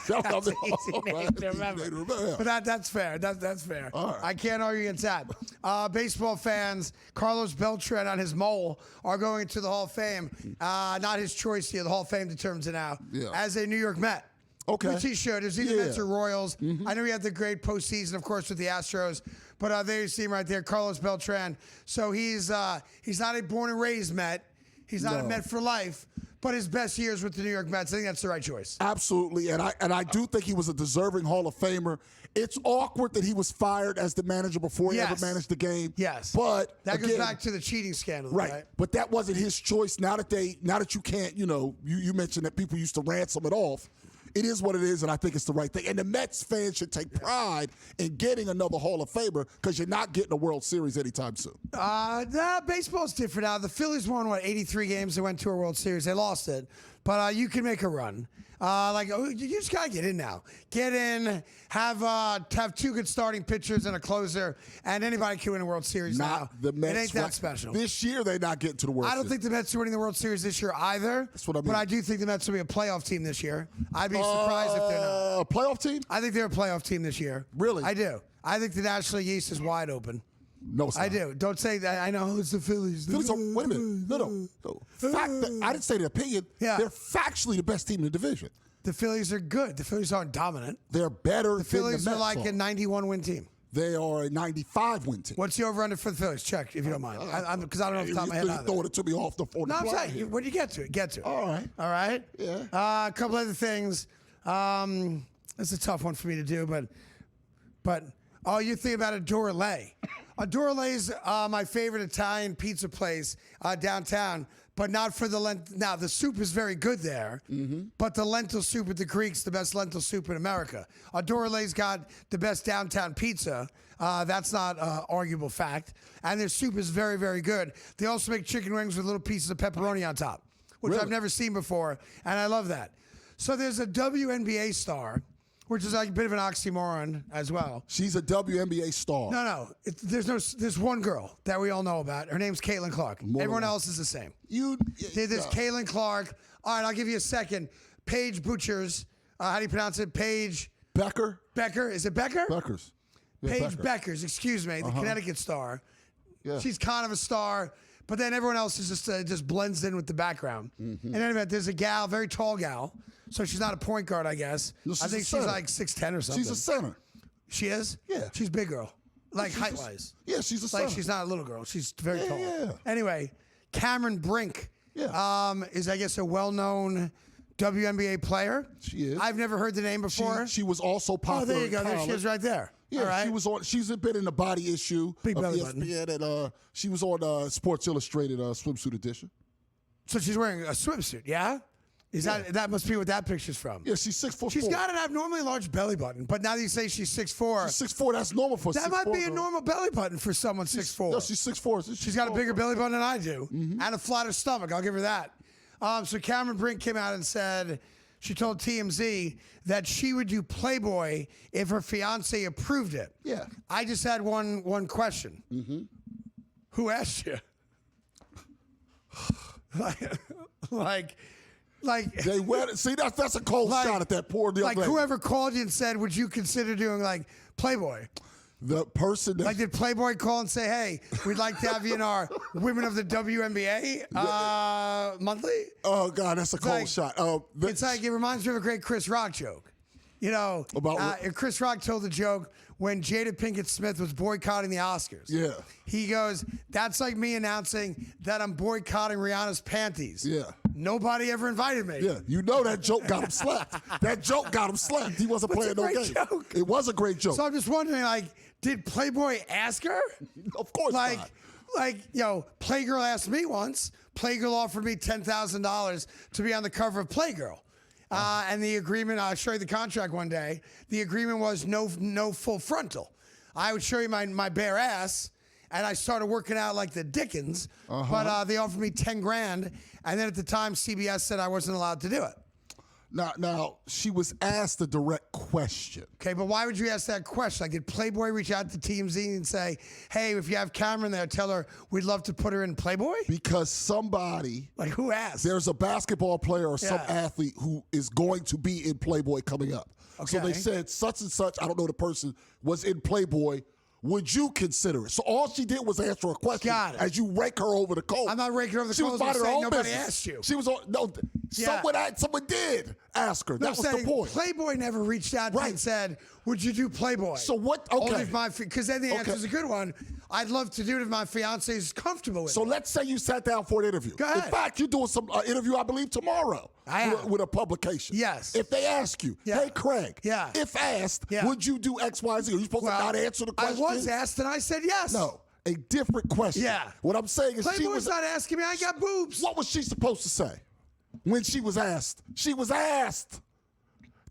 Speaker 7: that's an easy name to remember. But that's fair. That's fair.
Speaker 8: Right.
Speaker 7: I can't argue against that. Baseball fans, Carlos Beltran on his mole are going to the Hall of Fame. Not his choice here. The Hall of Fame determines it now.
Speaker 8: Yeah.
Speaker 7: As a New York Met.
Speaker 8: Okay.
Speaker 7: Which he should. It was either Mets or Royals. I know he had the great postseason, of course, with the Astros. But there you see him right there, Carlos Beltran. So he's not a born and raised Met. He's not a Met for life. But his best years with the New York Mets, I think that's the right choice.
Speaker 8: Absolutely, and I do think he was a deserving Hall of Famer. It's awkward that he was fired as the manager before he ever managed the game.
Speaker 7: Yes,
Speaker 8: but
Speaker 7: that
Speaker 8: again,
Speaker 7: goes back to the cheating scandal, right?
Speaker 8: But that wasn't his choice. Now that you can't, you mentioned that people used to ransom it off. It is what it is, and I think it's the right thing. And the Mets fans should take pride in getting another Hall of Famer because you're not getting a World Series anytime soon.
Speaker 7: Baseball's different now. The Phillies won, 83 games. They went to a World Series. They lost it. But you can make a run. You just got to get in now. Get in, have two good starting pitchers and a closer, and anybody can win a World Series now.
Speaker 8: The Mets,
Speaker 7: it ain't that special.
Speaker 8: This year, they're not getting to the World Series.
Speaker 7: I don't think the Mets are winning the World Series this year either.
Speaker 8: That's what I mean.
Speaker 7: But I do think the Mets will be a playoff team this year. I'd be surprised if they're not.
Speaker 8: A playoff team?
Speaker 7: I think they're a playoff team this year.
Speaker 8: Really?
Speaker 7: I do. I think the National League East is wide open.
Speaker 8: No, it's not.
Speaker 7: I do. Don't say that. I know it's the Phillies.
Speaker 8: Wait a minute. No. I didn't say the opinion.
Speaker 7: Yeah.
Speaker 8: They're factually the best team in the division.
Speaker 7: The Phillies are good. The Phillies aren't dominant.
Speaker 8: They're better.
Speaker 7: The Phillies
Speaker 8: than the
Speaker 7: are
Speaker 8: Mets
Speaker 7: like a 91-win team.
Speaker 8: They are a 95-win team.
Speaker 7: What's the over/under for the Phillies? Check if you don't mind. Because I don't know off the top of my head.
Speaker 8: You're throwing it to me off the phone.
Speaker 7: No, I'm saying, when you get to it, get to it.
Speaker 8: All right.
Speaker 7: All right?
Speaker 8: Yeah.
Speaker 7: A couple other things. It's a tough one for me to do, but you're thinking about Adore Lay. Adore Lay's my favorite Italian pizza place downtown, but not for the lentil. Now, the soup is very good there, but the lentil soup at the Greek's the best lentil soup in America. Adore Lay's got the best downtown pizza. That's not an arguable fact. And their soup is very, very good. They also make chicken wings with little pieces of pepperoni on top, which I've never seen before, and I love that. So there's a WNBA star, which is like a bit of an oxymoron as well.
Speaker 8: She's a WNBA star.
Speaker 7: No. There's one girl that we all know about. Her name's Caitlin Clark. Everyone else is the same. There's Caitlin Clark. All right, I'll give you a second. Paige Butchers. How do you pronounce it? Paige
Speaker 8: Becker.
Speaker 7: Becker. Is it Becker?
Speaker 8: Beckers. Yeah,
Speaker 7: Paige Beckers. Excuse me. The Connecticut star.
Speaker 8: Yeah.
Speaker 7: She's kind of a star, but then everyone else is just blends in with the background. In any event, there's a gal, very tall gal. So she's not a point guard, I guess.
Speaker 8: No,
Speaker 7: I think she's like 6'10" or something.
Speaker 8: She's a center.
Speaker 7: She is?
Speaker 8: Yeah.
Speaker 7: She's a big girl. Like height-wise.
Speaker 8: Yeah, she's a center.
Speaker 7: Like she's not a little girl. She's very tall.
Speaker 8: Yeah.
Speaker 7: Anyway, Cameron Brink is, I guess, a well-known WNBA player.
Speaker 8: She is.
Speaker 7: I've never heard the name before.
Speaker 8: She was also popular.
Speaker 7: Oh, there you go.
Speaker 8: In
Speaker 7: There she
Speaker 8: college.
Speaker 7: is right there.
Speaker 8: Yeah,
Speaker 7: all right.
Speaker 8: She's been in the body issue
Speaker 7: Big
Speaker 8: of
Speaker 7: belly
Speaker 8: ESPN, and she was on Sports Illustrated swimsuit edition.
Speaker 7: So she's wearing a swimsuit, yeah? That must be what that picture's from?
Speaker 8: Yeah, she's 6'4".
Speaker 7: She's got to have normally a large belly button, but now that you say she's 6'4".
Speaker 8: She's 6'4", that's normal for 6'4".
Speaker 7: That might be a normal belly button for someone 6'4".
Speaker 8: No, she's 6'4".
Speaker 7: She's got a bigger belly button than I do, and a flatter stomach. I'll give her that. So Cameron Brink came out and said she told TMZ that she would do Playboy if her fiance approved it.
Speaker 8: Yeah.
Speaker 7: I just had one question. Who asked you? like
Speaker 8: they went. See, that's a cold shot at that poor young lady.
Speaker 7: Whoever called you and said, "Would you consider doing like Playboy?"
Speaker 8: The person that
Speaker 7: did Playboy call and say, "Hey, we'd like to have you in our Women of the WNBA monthly"?
Speaker 8: Oh God, that's a cold shot.
Speaker 7: It's like it reminds me of a great Chris Rock joke. You know, Chris Rock told the joke when Jada Pinkett Smith was boycotting the Oscars.
Speaker 8: Yeah.
Speaker 7: He goes, "That's like me announcing that I'm boycotting Rihanna's panties."
Speaker 8: Yeah.
Speaker 7: Nobody ever invited me.
Speaker 8: Yeah, you know that joke got him slapped. That joke got him slapped. He wasn't playing no game.
Speaker 7: Joke.
Speaker 8: It was a great joke.
Speaker 7: So I'm just wondering, did Playboy ask her?
Speaker 8: Of course not.
Speaker 7: Playgirl asked me once. Playgirl offered me $10,000 to be on the cover of Playgirl. And the agreement, I'll show you the contract one day. The agreement was no full frontal. I would show you my bare ass, and I started working out like the Dickens. But they offered me $10,000, and then at the time CBS said I wasn't allowed to do it.
Speaker 8: Now she was asked a direct question.
Speaker 7: Okay, but why would you ask that question? Like, did Playboy reach out to TMZ and say, "Hey, if you have Cameron there, tell her we'd love to put her in Playboy"?
Speaker 8: Because somebody,
Speaker 7: who asked?
Speaker 8: There's a basketball player or some athlete who is going to be in Playboy coming up.
Speaker 7: Okay.
Speaker 8: So they said such and such. I don't know the person was in Playboy. Would you consider it? So all she did was answer a question.
Speaker 7: Got it.
Speaker 8: As you rake her over the coals.
Speaker 7: I'm not raking her over the coals.
Speaker 8: I'm
Speaker 7: saying nobody
Speaker 8: business.
Speaker 7: asked you.
Speaker 8: She was on. No, someone did ask her. That was the point.
Speaker 7: Playboy never reached out to me and said, "Would you do Playboy?"
Speaker 8: So what? Okay.
Speaker 7: Because then the answer is a good one. I'd love to do it if my fiance is comfortable with it.
Speaker 8: So let's say you sat down for an interview.
Speaker 7: Go ahead.
Speaker 8: In fact, you're doing some interview, I believe, tomorrow with a publication.
Speaker 7: Yes.
Speaker 8: If they ask you, hey, Craig, if asked, would you do X, Y, Z? Are you supposed to not answer the question?
Speaker 7: I was asked, and I said yes.
Speaker 8: No, a different question.
Speaker 7: Yeah.
Speaker 8: What I'm saying is
Speaker 7: Playboy's not asking me. I got boobs.
Speaker 8: What was she supposed to say when she was asked? She was asked.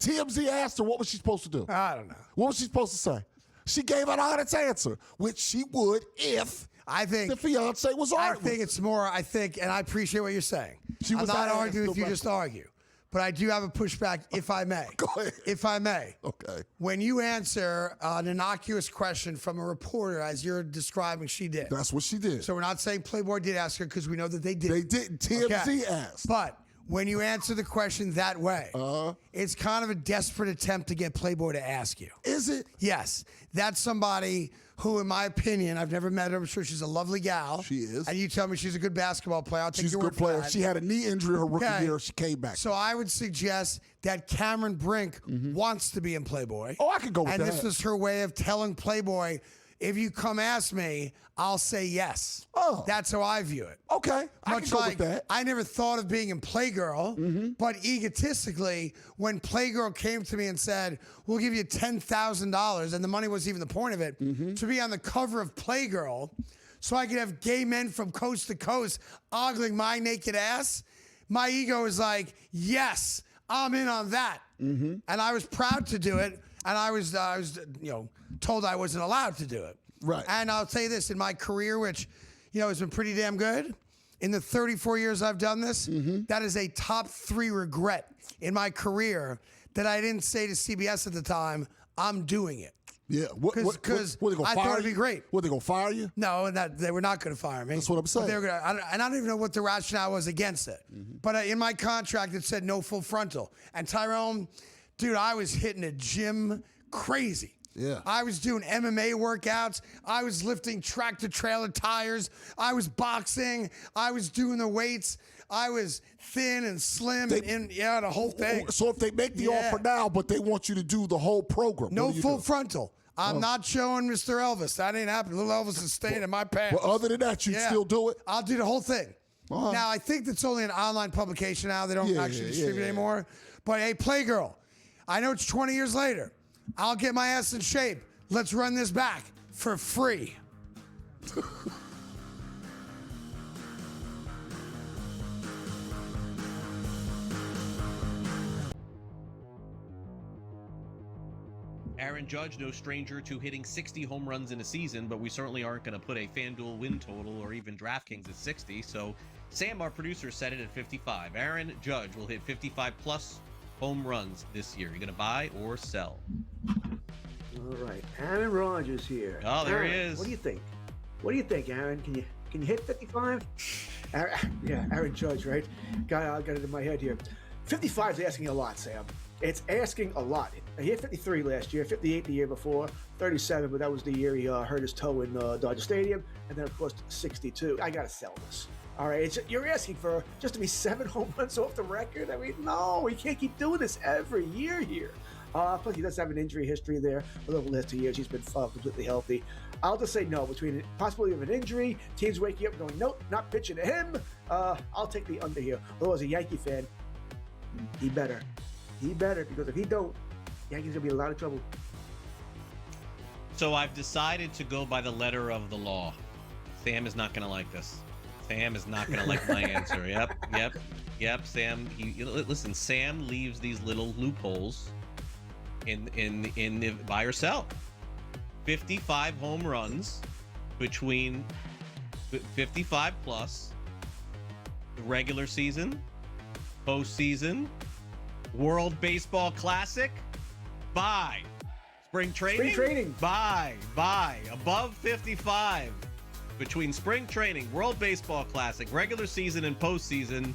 Speaker 8: TMZ asked her, what was she supposed to do?
Speaker 7: I don't know.
Speaker 8: What was she supposed to say? She gave an honest answer, which she would if the fiance was arguing.
Speaker 7: I think it's more, and I appreciate what you're saying. I'm not arguing with you, just argue. But I do have a pushback, if I may.
Speaker 8: Go ahead.
Speaker 7: If I may.
Speaker 8: Okay.
Speaker 7: When you answer an innocuous question from a reporter, as you're describing, she did.
Speaker 8: That's what she did.
Speaker 7: So we're not saying Playboy did ask her, because we know that they didn't.
Speaker 8: They didn't. TMZ asked.
Speaker 7: But when you answer the question that way, it's kind of a desperate attempt to get Playboy to ask you.
Speaker 8: Is it?
Speaker 7: Yes. That's somebody who, in my opinion, I've never met her. I'm sure she's a lovely gal.
Speaker 8: She is.
Speaker 7: And you tell me she's a good basketball player. I'll take
Speaker 8: She's a
Speaker 7: your
Speaker 8: good
Speaker 7: word for
Speaker 8: player.
Speaker 7: that.
Speaker 8: She had a knee injury her rookie year. She came back.
Speaker 7: So I would suggest that Cameron Brink wants to be in Playboy.
Speaker 8: Oh, I could go with that.
Speaker 7: And this is her way of telling Playboy, if you come ask me, I'll say yes.
Speaker 8: Oh.
Speaker 7: That's how I view it.
Speaker 8: Okay. I can go with that.
Speaker 7: I never thought of being in Playgirl, but egotistically, when Playgirl came to me and said, we'll give you $10,000, and the money wasn't even the point of it, to be on the cover of Playgirl, so I could have gay men from coast to coast ogling my naked ass, my ego is like, yes, I'm in on that. And I was proud to do it, and I was told I wasn't allowed to do it.
Speaker 8: Right.
Speaker 7: And I'll tell you this, in my career, which, has been pretty damn good, in the 34 years I've done this, that is a top 3 regret in my career that I didn't say to CBS at the time, I'm doing it.
Speaker 8: Yeah.
Speaker 7: Because I thought it'd be great.
Speaker 8: Were they going to fire you?
Speaker 7: No, and they were not going to fire me.
Speaker 8: That's what I'm saying.
Speaker 7: But they were gonna, and I don't even know what the rationale was against it. But in my contract, it said no full frontal. And Tyrone, dude, I was hitting a gym crazy.
Speaker 8: Yeah.
Speaker 7: I was doing MMA workouts. I was lifting tractor-trailer tires. I was boxing. I was doing the weights. I was thin and slim the whole thing.
Speaker 8: So if they make the offer now, but they want you to do the whole program.
Speaker 7: No full frontal. I'm not showing Mr. Elvis. That ain't happening. Little Elvis is staying in my pants.
Speaker 8: Well, other than that, you'd still do it?
Speaker 7: I'll do the whole thing. Now, I think that's only an online publication now. They don't actually distribute anymore. But hey, Playgirl, I know it's 20 years later. I'll get my ass in shape. Let's run this back for free.
Speaker 4: Aaron Judge, no stranger to hitting 60 home runs in a season, but we certainly aren't going to put a FanDuel win total or even DraftKings at 60. So Sam, our producer, set it at 55. Aaron Judge will hit 55 plus home runs this year. You going to buy or sell?
Speaker 14: All right, Aaron Rodgers here.
Speaker 4: Oh, there
Speaker 14: Aaron,
Speaker 4: he is.
Speaker 14: What do you think? What do you think, Aaron? Can you hit 55? Aaron Judge, right? I got it in my head here. 55 is asking a lot, Sam. It's asking a lot. He hit 53 last year, 58 the year before, 37, but that was the year he hurt his toe in Dodger Stadium, and then of course 62. I gotta sell this. All right, you're asking for just to be 7 home runs off the record. I mean, no, we can't keep doing this every year here. Plus, he does have an injury history there. Over the last 2 years, he's been completely healthy. I'll just say no. Between possibility of an injury, teams waking up and going, nope, not pitching to him. I'll take the under here. Although as a Yankee fan, he better, because if he don't, Yankees gonna be in a lot of trouble.
Speaker 4: So I've decided to go by the letter of the law. Sam is not going to like this. Sam is not going to like my answer. Yep. Sam, listen. Sam leaves these little loopholes in the buy or sell. 55 home runs between 55 plus the regular season, postseason, World Baseball Classic. Buy. Spring training. Buy. Above 55 between spring training, World Baseball Classic, regular season, and postseason.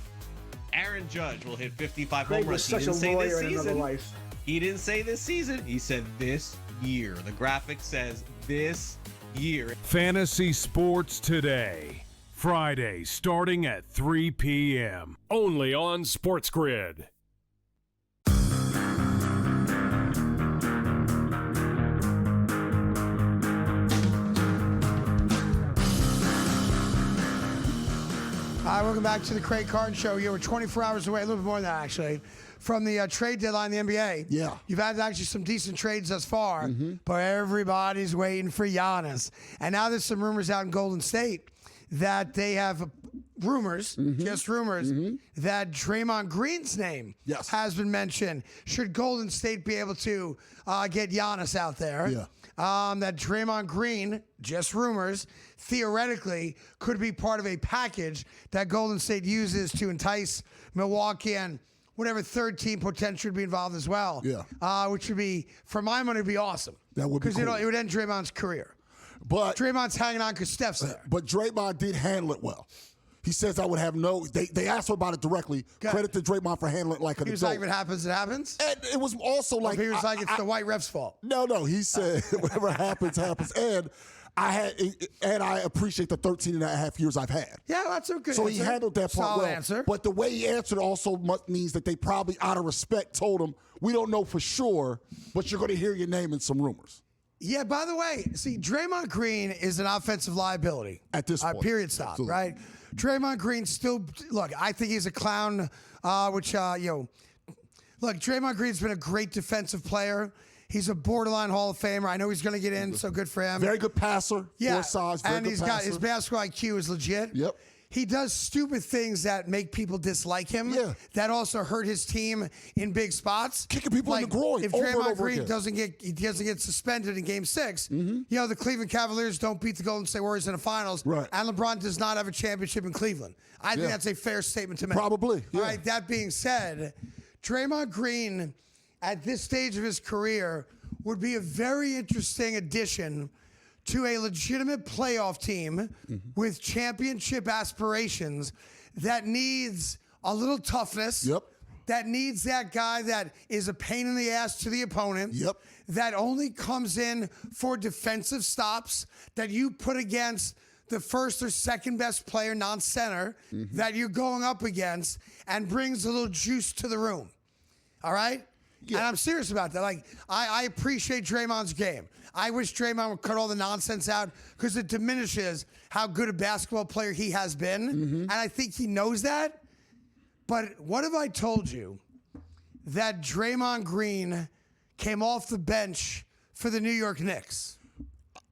Speaker 4: Aaron Judge will hit 55 home runs.
Speaker 14: He didn't say this season.
Speaker 4: He didn't say this season. He said this year. The graphic says this year.
Speaker 2: Fantasy Sports Today. Friday, starting at 3 p.m. Only on SportsGrid.
Speaker 7: Hi, welcome back to the Craig Carton Show. We're 24 hours away, a little bit more than that, actually, from the trade deadline in the NBA.
Speaker 8: Yeah.
Speaker 7: You've had actually some decent trades thus far, but everybody's waiting for Giannis. And now there's some rumors out in Golden State that they have rumors, just rumors, that Draymond Green's name has been mentioned. Should Golden State be able to get Giannis out there?
Speaker 8: Yeah.
Speaker 7: That Draymond Green, just rumors, theoretically could be part of a package that Golden State uses to entice Milwaukee and whatever third team potentially would be involved as well.
Speaker 8: Yeah.
Speaker 7: Which would be, for my money, would be awesome.
Speaker 8: That would be cool.
Speaker 7: Because it would end Draymond's career.
Speaker 8: But
Speaker 7: Draymond's hanging on because Steph's there.
Speaker 8: But Draymond did handle it well. He says I would have no. They asked him about it directly. Credit to Draymond for handling it like an adult.
Speaker 7: He was like, if it happens, it happens.
Speaker 8: And it was also like
Speaker 7: he was like, it's the white ref's fault.
Speaker 8: No. He said whatever happens, happens. And I appreciate the 13 and a half years I've had.
Speaker 7: Yeah, that's okay.
Speaker 8: So he handled that part
Speaker 7: Solid
Speaker 8: well.
Speaker 7: answer.
Speaker 8: But the way he answered also means that they probably, out of respect, told him, we don't know for sure, but you're going to hear your name in some rumors.
Speaker 7: Yeah, by the way, see, Draymond Green is an offensive liability.
Speaker 8: At this point.
Speaker 7: Period, stop,
Speaker 8: Absolutely.
Speaker 7: right? Draymond Green still, look, I think he's a clown, look, Draymond Green's been a great defensive player. He's a borderline Hall of Famer. I know he's going to get in, so good for him.
Speaker 8: Very good passer.
Speaker 7: Yeah,
Speaker 8: Four size, very
Speaker 7: and
Speaker 8: good
Speaker 7: he's
Speaker 8: passer.
Speaker 7: got his basketball IQ is legit.
Speaker 8: Yep.
Speaker 7: He does stupid things that make people dislike him.
Speaker 8: Yeah.
Speaker 7: That also hurt his team in big spots.
Speaker 8: Kicking people in the groin
Speaker 7: If
Speaker 8: over and
Speaker 7: Draymond
Speaker 8: over
Speaker 7: Green
Speaker 8: again.
Speaker 7: doesn't get suspended in Game 6, the Cleveland Cavaliers don't beat the Golden State Warriors in the finals.
Speaker 8: Right.
Speaker 7: And LeBron does not have a championship in Cleveland. I think that's a fair statement to make.
Speaker 8: Probably. Yeah.
Speaker 7: All right. That being said, Draymond Green, at this stage of his career, would be a very interesting addition to a legitimate playoff team with championship aspirations that needs a little toughness.
Speaker 8: Yep.
Speaker 7: That needs that guy that is a pain in the ass to the opponent.
Speaker 8: Yep.
Speaker 7: That only comes in for defensive stops that you put against the first or second best player, non-center, that you're going up against and brings a little juice to the room. All right? Yeah. And I'm serious about that. Like, I appreciate Draymond's game. I wish Draymond would cut all the nonsense out because it diminishes how good a basketball player he has been. And I think he knows that. But what if I told you that Draymond Green came off the bench for the New York Knicks?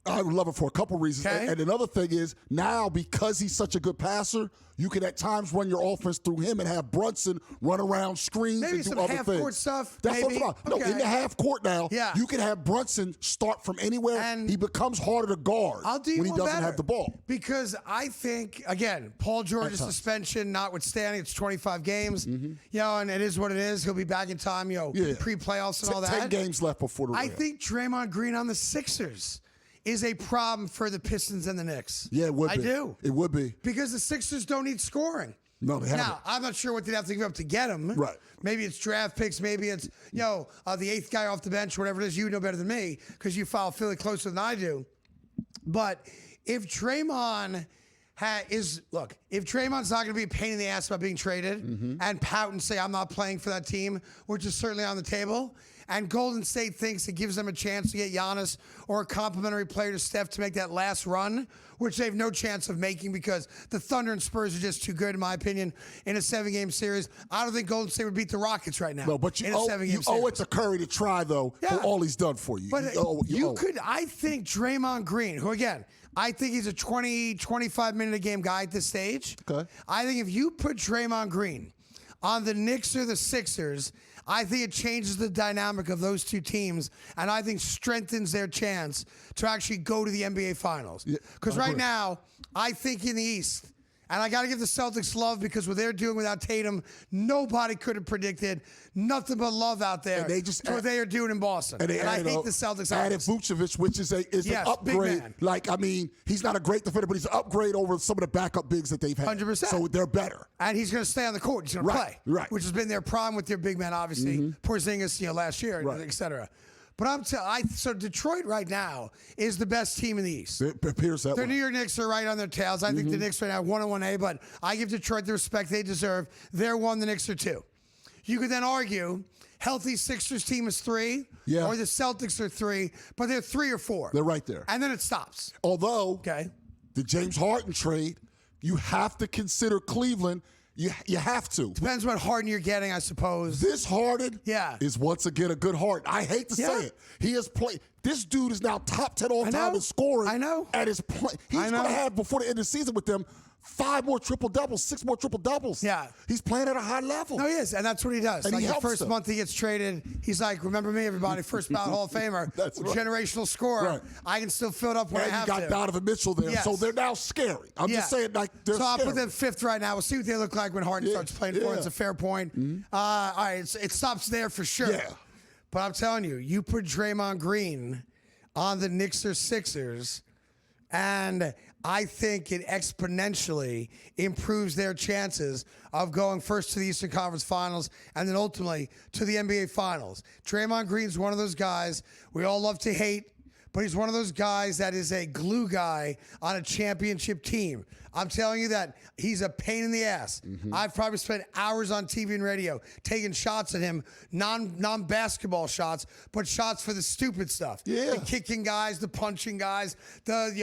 Speaker 8: I would love it for a couple reasons.
Speaker 7: Okay.
Speaker 8: And another thing is, now because he's such a good passer, you can at times run your offense through him and have Brunson run around screens
Speaker 7: Maybe
Speaker 8: and do
Speaker 7: some
Speaker 8: other
Speaker 7: half-court
Speaker 8: things.
Speaker 7: stuff,
Speaker 8: That's
Speaker 7: maybe.
Speaker 8: what I'm talking about.
Speaker 7: Okay.
Speaker 8: No, in the half court now,
Speaker 7: Yeah.
Speaker 8: you can have Brunson start from anywhere.
Speaker 7: And
Speaker 8: he becomes harder to guard
Speaker 7: I'll do you
Speaker 8: when he
Speaker 7: one
Speaker 8: doesn't
Speaker 7: better.
Speaker 8: have the ball.
Speaker 7: Because I think, again, Paul George's
Speaker 8: At times.
Speaker 7: suspension notwithstanding, it's 25 games. And it is what it is. He'll be back in time, pre-playoffs and all that.
Speaker 8: 10 games left before the
Speaker 7: I
Speaker 8: rim.
Speaker 7: think Draymond Green on the Sixers is a problem for the Pistons and the Knicks.
Speaker 8: Yeah, it would be.
Speaker 7: I do.
Speaker 8: It would be.
Speaker 7: Because the Sixers don't need scoring.
Speaker 8: No, they haven't.
Speaker 7: Now, I'm not sure what they'd have to give up to get him.
Speaker 8: Right.
Speaker 7: Maybe it's draft picks. Maybe it's, the eighth guy off the bench, whatever it is. You know better than me because you follow Philly closer than I do. But if Draymond if Draymond's not going to be a pain in the ass about being traded and pout and say, I'm not playing for that team, which is certainly on the table, and Golden State thinks it gives them a chance to get Giannis or a complimentary player to Steph to make that last run, which they have no chance of making because the Thunder and Spurs are just too good, in my opinion, in a 7-game series. I don't think Golden State would beat the Rockets right now.
Speaker 8: No, but you owe it to Curry to try, though, for all he's done for you.
Speaker 7: But
Speaker 8: you owe it.
Speaker 7: I think Draymond Green, who, again, I think he's a 20, 25-minute-a-game guy at this stage.
Speaker 8: Okay.
Speaker 7: I think if you put Draymond Green on the Knicks or the Sixers, I think it changes the dynamic of those two teams, and I think strengthens their chance to actually go to the NBA Finals. Because right now, I think in the East, and I got to give the Celtics love because what they're doing without Tatum, nobody could have predicted. Nothing but love out there.
Speaker 8: And they just
Speaker 7: to what they are doing in Boston. And I hate the Celtics.
Speaker 8: Added Vucevic, which is an upgrade. He's not a great defender, but he's an upgrade over some of the backup bigs that they've had.
Speaker 7: 100%.
Speaker 8: So they're better.
Speaker 7: And he's going to stay on the court. He's going to play.
Speaker 8: Right.
Speaker 7: Which has been their problem with their big men, obviously. Porzingis, last year, et cetera. But so Detroit right now is the best team in the East.
Speaker 8: It appears that way.
Speaker 7: The New York Knicks are right on their tails. I think the Knicks right now 1-1A, but I give Detroit the respect they deserve. They're 1, the Knicks are 2. You could then argue healthy Sixers team is 3, or the Celtics are 3, but they're 3 or 4.
Speaker 8: They're right there.
Speaker 7: And then it stops.
Speaker 8: Although, the James Harden trade you have to consider Cleveland. You have to.
Speaker 7: Depends what Harden you're getting, I suppose.
Speaker 8: This Harden is once again a good Harden. I hate to say it. He has played. This dude is now top 10 all time in scoring.
Speaker 7: I know.
Speaker 8: At his play. He's going to have, before the end of the season with them, 5 more triple-doubles, 6 more triple-doubles. Yeah. He's playing at a high level.
Speaker 7: No, he is, and that's what he does.
Speaker 8: And
Speaker 7: like
Speaker 8: he
Speaker 7: the
Speaker 8: helps
Speaker 7: first
Speaker 8: them.
Speaker 7: month he gets traded, he's like, remember me, everybody, first ballot Hall of Famer,
Speaker 8: That's right.
Speaker 7: generational scorer.
Speaker 8: Right.
Speaker 7: I can still fill it up when
Speaker 8: And
Speaker 7: I have
Speaker 8: you
Speaker 7: to.
Speaker 8: got Donovan Mitchell there,
Speaker 7: Yes.
Speaker 8: so they're now scary. I'm just saying, like, they're
Speaker 7: So I'll
Speaker 8: scary.
Speaker 7: put them 5th right now. We'll see what they look like when Harden starts playing for it. It's a fair point. All right, it stops there for sure.
Speaker 8: Yeah.
Speaker 7: But I'm telling you, you put Draymond Green on the Knicks or Sixers, and I think it exponentially improves their chances of going first to the Eastern Conference Finals and then ultimately to the NBA Finals. Draymond Green's one of those guys we all love to hate, but he's one of those guys that is a glue guy on a championship team. I'm telling you that he's a pain in the ass. I've probably spent hours on TV and radio taking shots at him, non-basketball shots, but shots for the stupid stuff.
Speaker 8: Yeah.
Speaker 7: The kicking guys, the punching guys, what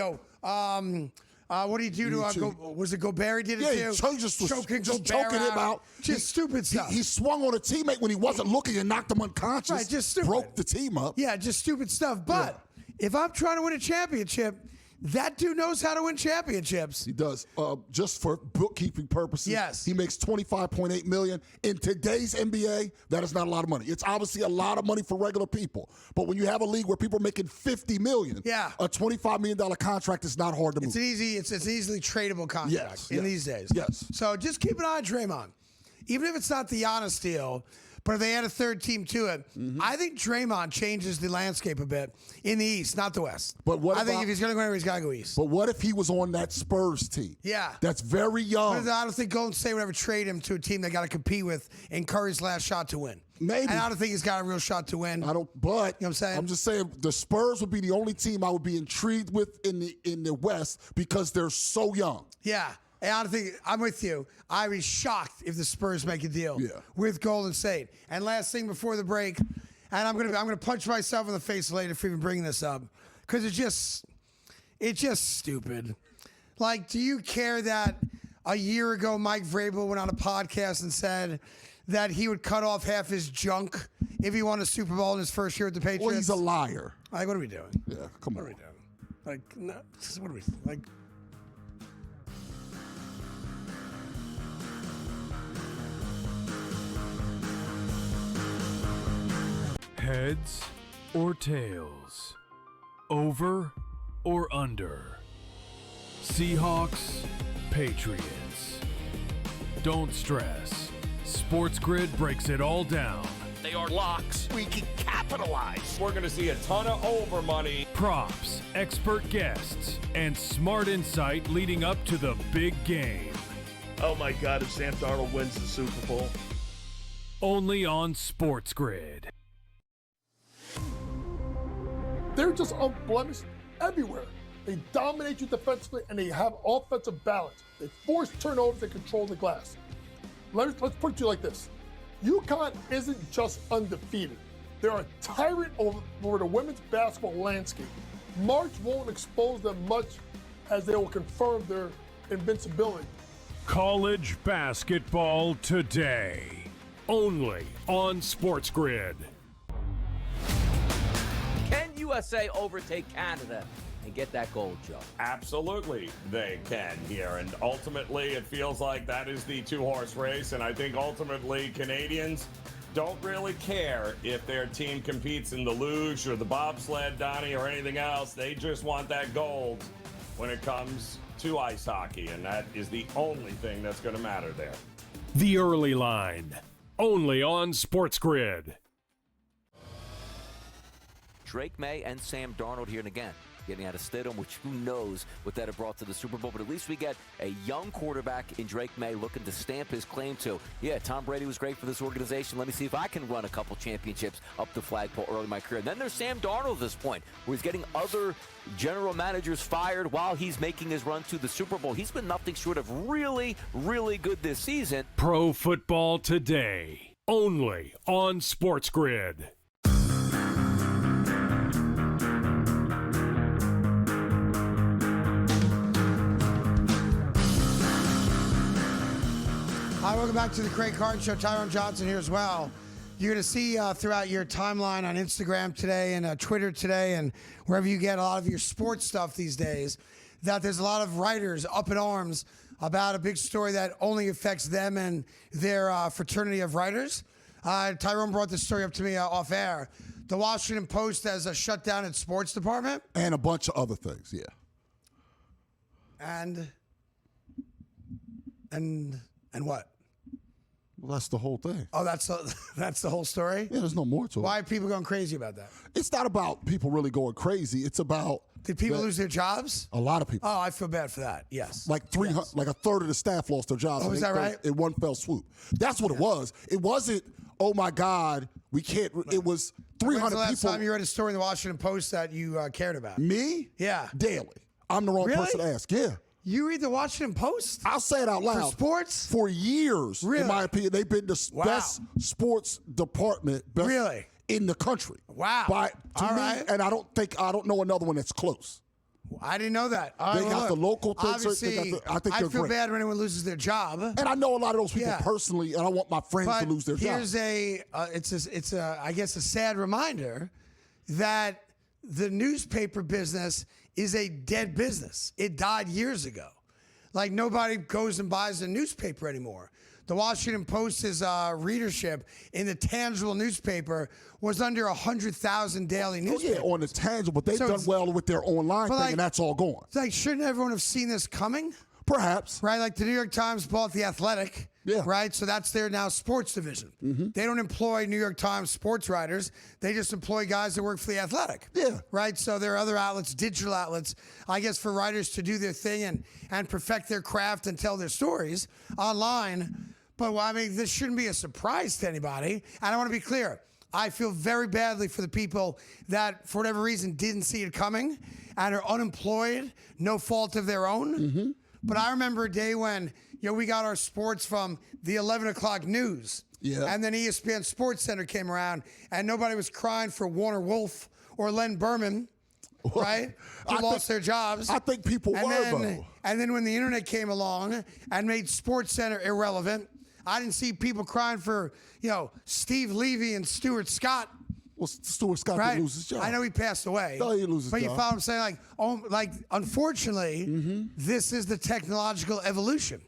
Speaker 7: do you do to was it Gobert did it
Speaker 8: Yeah,
Speaker 7: too?
Speaker 8: he just was
Speaker 7: choking
Speaker 8: choking him out.
Speaker 7: Just stupid stuff.
Speaker 8: He swung on a teammate when he wasn't looking and knocked him unconscious.
Speaker 7: Right, just stupid.
Speaker 8: Broke the team up.
Speaker 7: Yeah, just stupid stuff. But if I'm trying to win a championship, that dude knows how to win championships.
Speaker 8: He does. Just for bookkeeping purposes.
Speaker 7: Yes.
Speaker 8: He makes $25.8 million. In today's NBA, that is not a lot of money. It's obviously a lot of money for regular people. But when you have a league where people are making $50 million, a $25 million contract is not hard to move.
Speaker 7: It's an easily tradable contract in these days.
Speaker 8: Yes.
Speaker 7: So just keep an eye on Draymond. Even if it's not the Giannis deal, but if they add a third team to it, I think Draymond changes the landscape a bit in the East, not the West.
Speaker 8: But what
Speaker 7: I think if he's going to go anywhere, he's got to go East.
Speaker 8: But what if he was on that Spurs team?
Speaker 7: Yeah.
Speaker 8: That's very young.
Speaker 7: But I don't think Golden State would ever trade him to a team they got to compete with in Curry's last shot to win.
Speaker 8: Maybe.
Speaker 7: And I don't think he's got a real shot to win.
Speaker 8: I don't. But
Speaker 7: you know what I'm saying?
Speaker 8: I'm just saying the Spurs would be the only team I would be intrigued with in the West because they're so young.
Speaker 7: Yeah. And I don't think I'm with you. I'd be shocked if the Spurs make a deal with Golden State. And last thing before the break, and I'm gonna punch myself in the face later for even bringing this up, because it's just stupid. Like, do you care that a year ago Mike Vrabel went on a podcast and said that he would cut off half his junk if he won a Super Bowl in his first year with the Patriots?
Speaker 8: Well, he's a liar.
Speaker 7: Like, what are we doing?
Speaker 8: Yeah, come on.
Speaker 7: What are we doing? Like, no, what are we like?
Speaker 2: Heads or tails? Over or under? Seahawks, Patriots. Don't stress. SportsGrid breaks it all down.
Speaker 3: They are locks. We can capitalize.
Speaker 11: We're going to see a ton of over money.
Speaker 2: Props, expert guests, and smart insight leading up to the big game.
Speaker 6: Oh my God, if Sam Darnold wins the Super Bowl.
Speaker 2: Only on SportsGrid.
Speaker 1: They're just unblemished everywhere. They dominate you defensively, and they have offensive balance. They force turnovers and control the glass. Let's put it to you like this. UConn isn't just undefeated. They're a tyrant over the women's basketball landscape. March won't expose them much as they will confirm their invincibility.
Speaker 2: College basketball today. Only on SportsGrid.
Speaker 10: Can USA overtake Canada and get that gold, Joe?
Speaker 11: Absolutely, they can here. And ultimately, it feels like that is the two-horse race. And I think ultimately, Canadians don't really care if their team competes in the luge or the bobsled, Donnie, or anything else. They just want that gold when it comes to ice hockey. And that is the only thing that's going to matter there.
Speaker 2: The Early Line. Only on SportsGrid.
Speaker 10: Drake May and Sam Darnold here and again. Getting out of Stidham, which who knows what that have brought to the Super Bowl. But at least we get a young quarterback in Drake May looking to stamp his claim to, yeah, Tom Brady was great for this organization. Let me see if I can run a couple championships up the flagpole early in my career. And then there's Sam Darnold at this point, where he's getting other general managers fired while he's making his run to the Super Bowl. He's been nothing short of really, really good this season.
Speaker 2: Pro Football Today. Only on SportsGrid.
Speaker 7: Hi, welcome back to the Craig Carton Show. Tyrone Johnson here as well. You're going to see throughout your timeline on Instagram today and Twitter today and wherever you get a lot of your sports stuff these days that there's a lot of writers up in arms about a big story that only affects them and their fraternity of writers. Tyrone brought this story up to me off air. The Washington Post has shut down its sports department.
Speaker 8: And a bunch of other things, yeah.
Speaker 7: And what?
Speaker 8: Well, that's the whole thing.
Speaker 7: Oh, that's the whole story?
Speaker 8: Yeah, there's no more to it.
Speaker 7: Why are people going crazy about that?
Speaker 8: It's not about people really going crazy. It's about...
Speaker 7: Did people lose their jobs?
Speaker 8: A lot of people.
Speaker 7: Oh, I feel bad for that. Yes.
Speaker 8: Like 300, like a third of the staff lost their jobs.
Speaker 7: Oh, is that right?
Speaker 8: In one fell swoop. That's what it was. It wasn't, oh my God, we can't. It was 300
Speaker 7: When's the last
Speaker 8: people.
Speaker 7: time you read a story in the Washington Post that you cared about?
Speaker 8: Me?
Speaker 7: Yeah.
Speaker 8: Daily. I'm the wrong person to ask. Yeah.
Speaker 7: You read the Washington Post?
Speaker 8: I'll say it out loud.
Speaker 7: For sports?
Speaker 8: For years, in my opinion, they've been the best sports department in the country.
Speaker 7: Wow.
Speaker 8: To me, and I don't know another one that's close.
Speaker 7: I didn't know that.
Speaker 8: They got the local things.
Speaker 7: Obviously,
Speaker 8: I think they're
Speaker 7: feel
Speaker 8: great.
Speaker 7: bad when anyone loses their job.
Speaker 8: And I know a lot of those people personally, and I want my friends to lose their
Speaker 7: here's
Speaker 8: job.
Speaker 7: It's I guess a sad reminder that the newspaper business is a dead business. It died years ago. Like nobody goes and buys a newspaper anymore. The Washington Post's readership in the tangible newspaper was under 100,000 daily newspapers.
Speaker 8: Oh, yeah, on the tangible, but they've done well with their online thing, and that's all gone.
Speaker 7: It's like, shouldn't everyone have seen this coming?
Speaker 8: Perhaps.
Speaker 7: Right, like the New York Times bought The Athletic. Yeah. Right, so that's their now sports division.
Speaker 8: Mm-hmm.
Speaker 7: They don't employ New York Times sports writers. They just employ guys that work for The Athletic.
Speaker 8: Yeah.
Speaker 7: Right, so there are other outlets, digital outlets, I guess, for writers to do their thing and perfect their craft and tell their stories online. But, well, I mean, this shouldn't be a surprise to anybody. And I want to be clear. I feel very badly for the people that, for whatever reason, didn't see it coming and are unemployed, no fault of their own.
Speaker 8: Mm-hmm.
Speaker 7: But I remember a day when, we got our sports from the 11 o'clock news.
Speaker 8: Yeah.
Speaker 7: And then ESPN Sports Center came around, and nobody was crying for Warner Wolf or Len Berman, right? Who lost their jobs.
Speaker 8: I think people were, though.
Speaker 7: And then when the internet came along and made Sports Center irrelevant, I didn't see people crying for, Steve Levy and Stuart Scott.
Speaker 8: Well, Stuart Scott didn't lose his job.
Speaker 7: I know he passed away.
Speaker 8: No, he didn't lose his
Speaker 7: job. But you follow what I'm saying? Unfortunately, this is the technological evolution,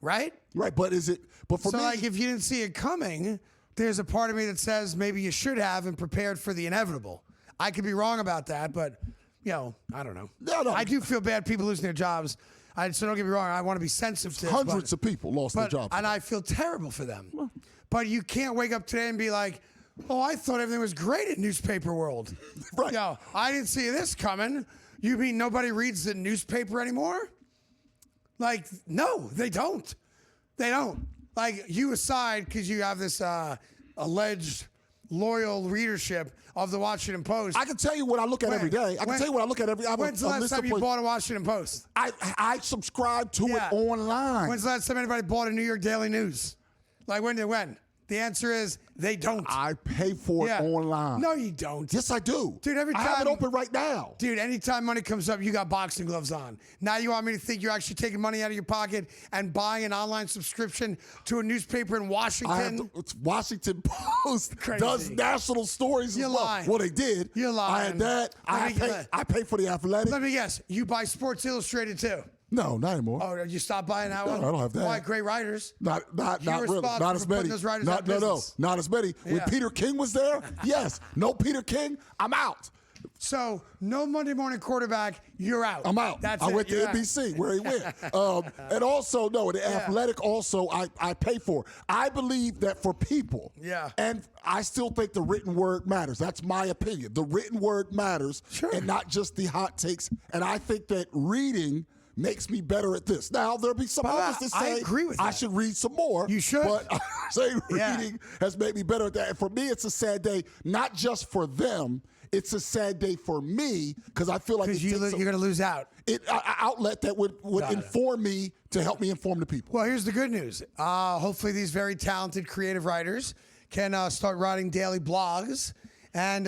Speaker 7: right?
Speaker 8: Right, but is it? But for me,
Speaker 7: if you didn't see it coming, there's a part of me that says maybe you should have and prepared for the inevitable. I could be wrong about that, but I don't know.
Speaker 8: No.
Speaker 7: I do feel bad people losing their jobs. So don't get me wrong. I want to be sensitive to this.
Speaker 8: Hundreds of people lost their jobs.
Speaker 7: And I feel terrible for them. But you can't wake up today and be like, oh, I thought everything was great in newspaper world.
Speaker 8: Right.
Speaker 7: I didn't see this coming. You mean nobody reads the newspaper anymore? Like, no, they don't. They don't. Like, you aside, because you have this alleged loyal readership of the Washington Post.
Speaker 8: I can tell you what I look at every day. I can tell you what I look at every day.
Speaker 7: When's the last time you bought a Washington Post?
Speaker 8: I subscribe to it online.
Speaker 7: When's the last time anybody bought a New York Daily News? Like, when? The answer is they don't.
Speaker 8: I pay for it online.
Speaker 7: No, you don't.
Speaker 8: Yes, I do.
Speaker 7: Dude, every time.
Speaker 8: I have it open right now.
Speaker 7: Dude, anytime money comes up, you got boxing gloves on. Now you want me to think you're actually taking money out of your pocket and buying an online subscription to a newspaper in Washington?
Speaker 8: Washington Post does national stories as well.
Speaker 7: Lying.
Speaker 8: Well, they did.
Speaker 7: You're lying.
Speaker 8: I had that. I pay for the Athletic.
Speaker 7: Let me guess. You buy Sports Illustrated too?
Speaker 8: No, not anymore.
Speaker 7: Oh, you stopped buying that one?
Speaker 8: No, I don't have that.
Speaker 7: Why? Great writers.
Speaker 8: Not really. Not as many.
Speaker 7: Those writers
Speaker 8: Not as many. When Peter King was there, yes. No Peter King, I'm out.
Speaker 7: So, no Monday morning quarterback, you're out.
Speaker 8: I'm out.
Speaker 7: That's
Speaker 8: I
Speaker 7: it.
Speaker 8: went to NBC where he went. And also, the Athletic also I pay for. I believe that for people, and I still think the written word matters. That's my opinion. The written word matters, and not just the hot takes. And I think that reading makes me better at this. Now, there'll be some others that say
Speaker 7: I agree with that.
Speaker 8: I should read some more.
Speaker 7: You should.
Speaker 8: But I say reading has made me better at that. And for me, it's a sad day, not just for them. It's a sad day for me because I feel like
Speaker 7: you're going to lose out.
Speaker 8: An outlet that would inform me to help me inform the people.
Speaker 7: Well, here's the good news. Hopefully these very talented creative writers can start writing daily blogs. And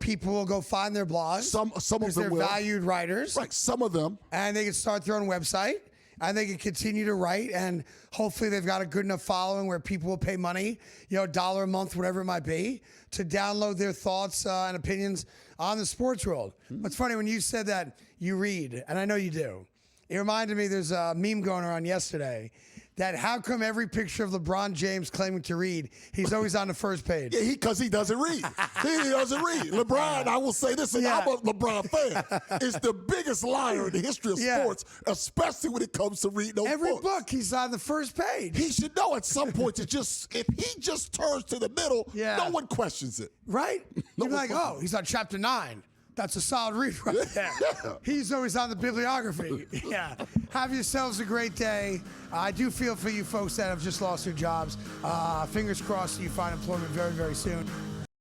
Speaker 7: people will go find their blogs.
Speaker 8: Some of them
Speaker 7: they're
Speaker 8: will.
Speaker 7: Valued writers.
Speaker 8: Right, some of them.
Speaker 7: And they can start their own website. and they can continue to write, and hopefully they've got a good enough following where people will pay money, $1 a month, whatever it might be, to download their thoughts and opinions on the sports world. It's funny when you said that you read, and I know you do. It reminded me, there's a meme going around yesterday that how come every picture of LeBron James claiming to read, he's always on the first page?
Speaker 8: Yeah, because he doesn't read. He doesn't read. LeBron, I will say this, and I'm a LeBron fan, is the biggest liar in the history of sports, especially when it comes to reading those
Speaker 7: Every
Speaker 8: books.
Speaker 7: book, he's on the first page.
Speaker 8: He should know at some point to just, if he just turns to the middle, no one questions it.
Speaker 7: Right? You're like, oh, he's on chapter 9. That's a solid read right there. He's always on the bibliography. Yeah. Have yourselves a great day. I do feel for you folks that have just lost your jobs. Fingers crossed you find employment very, very soon.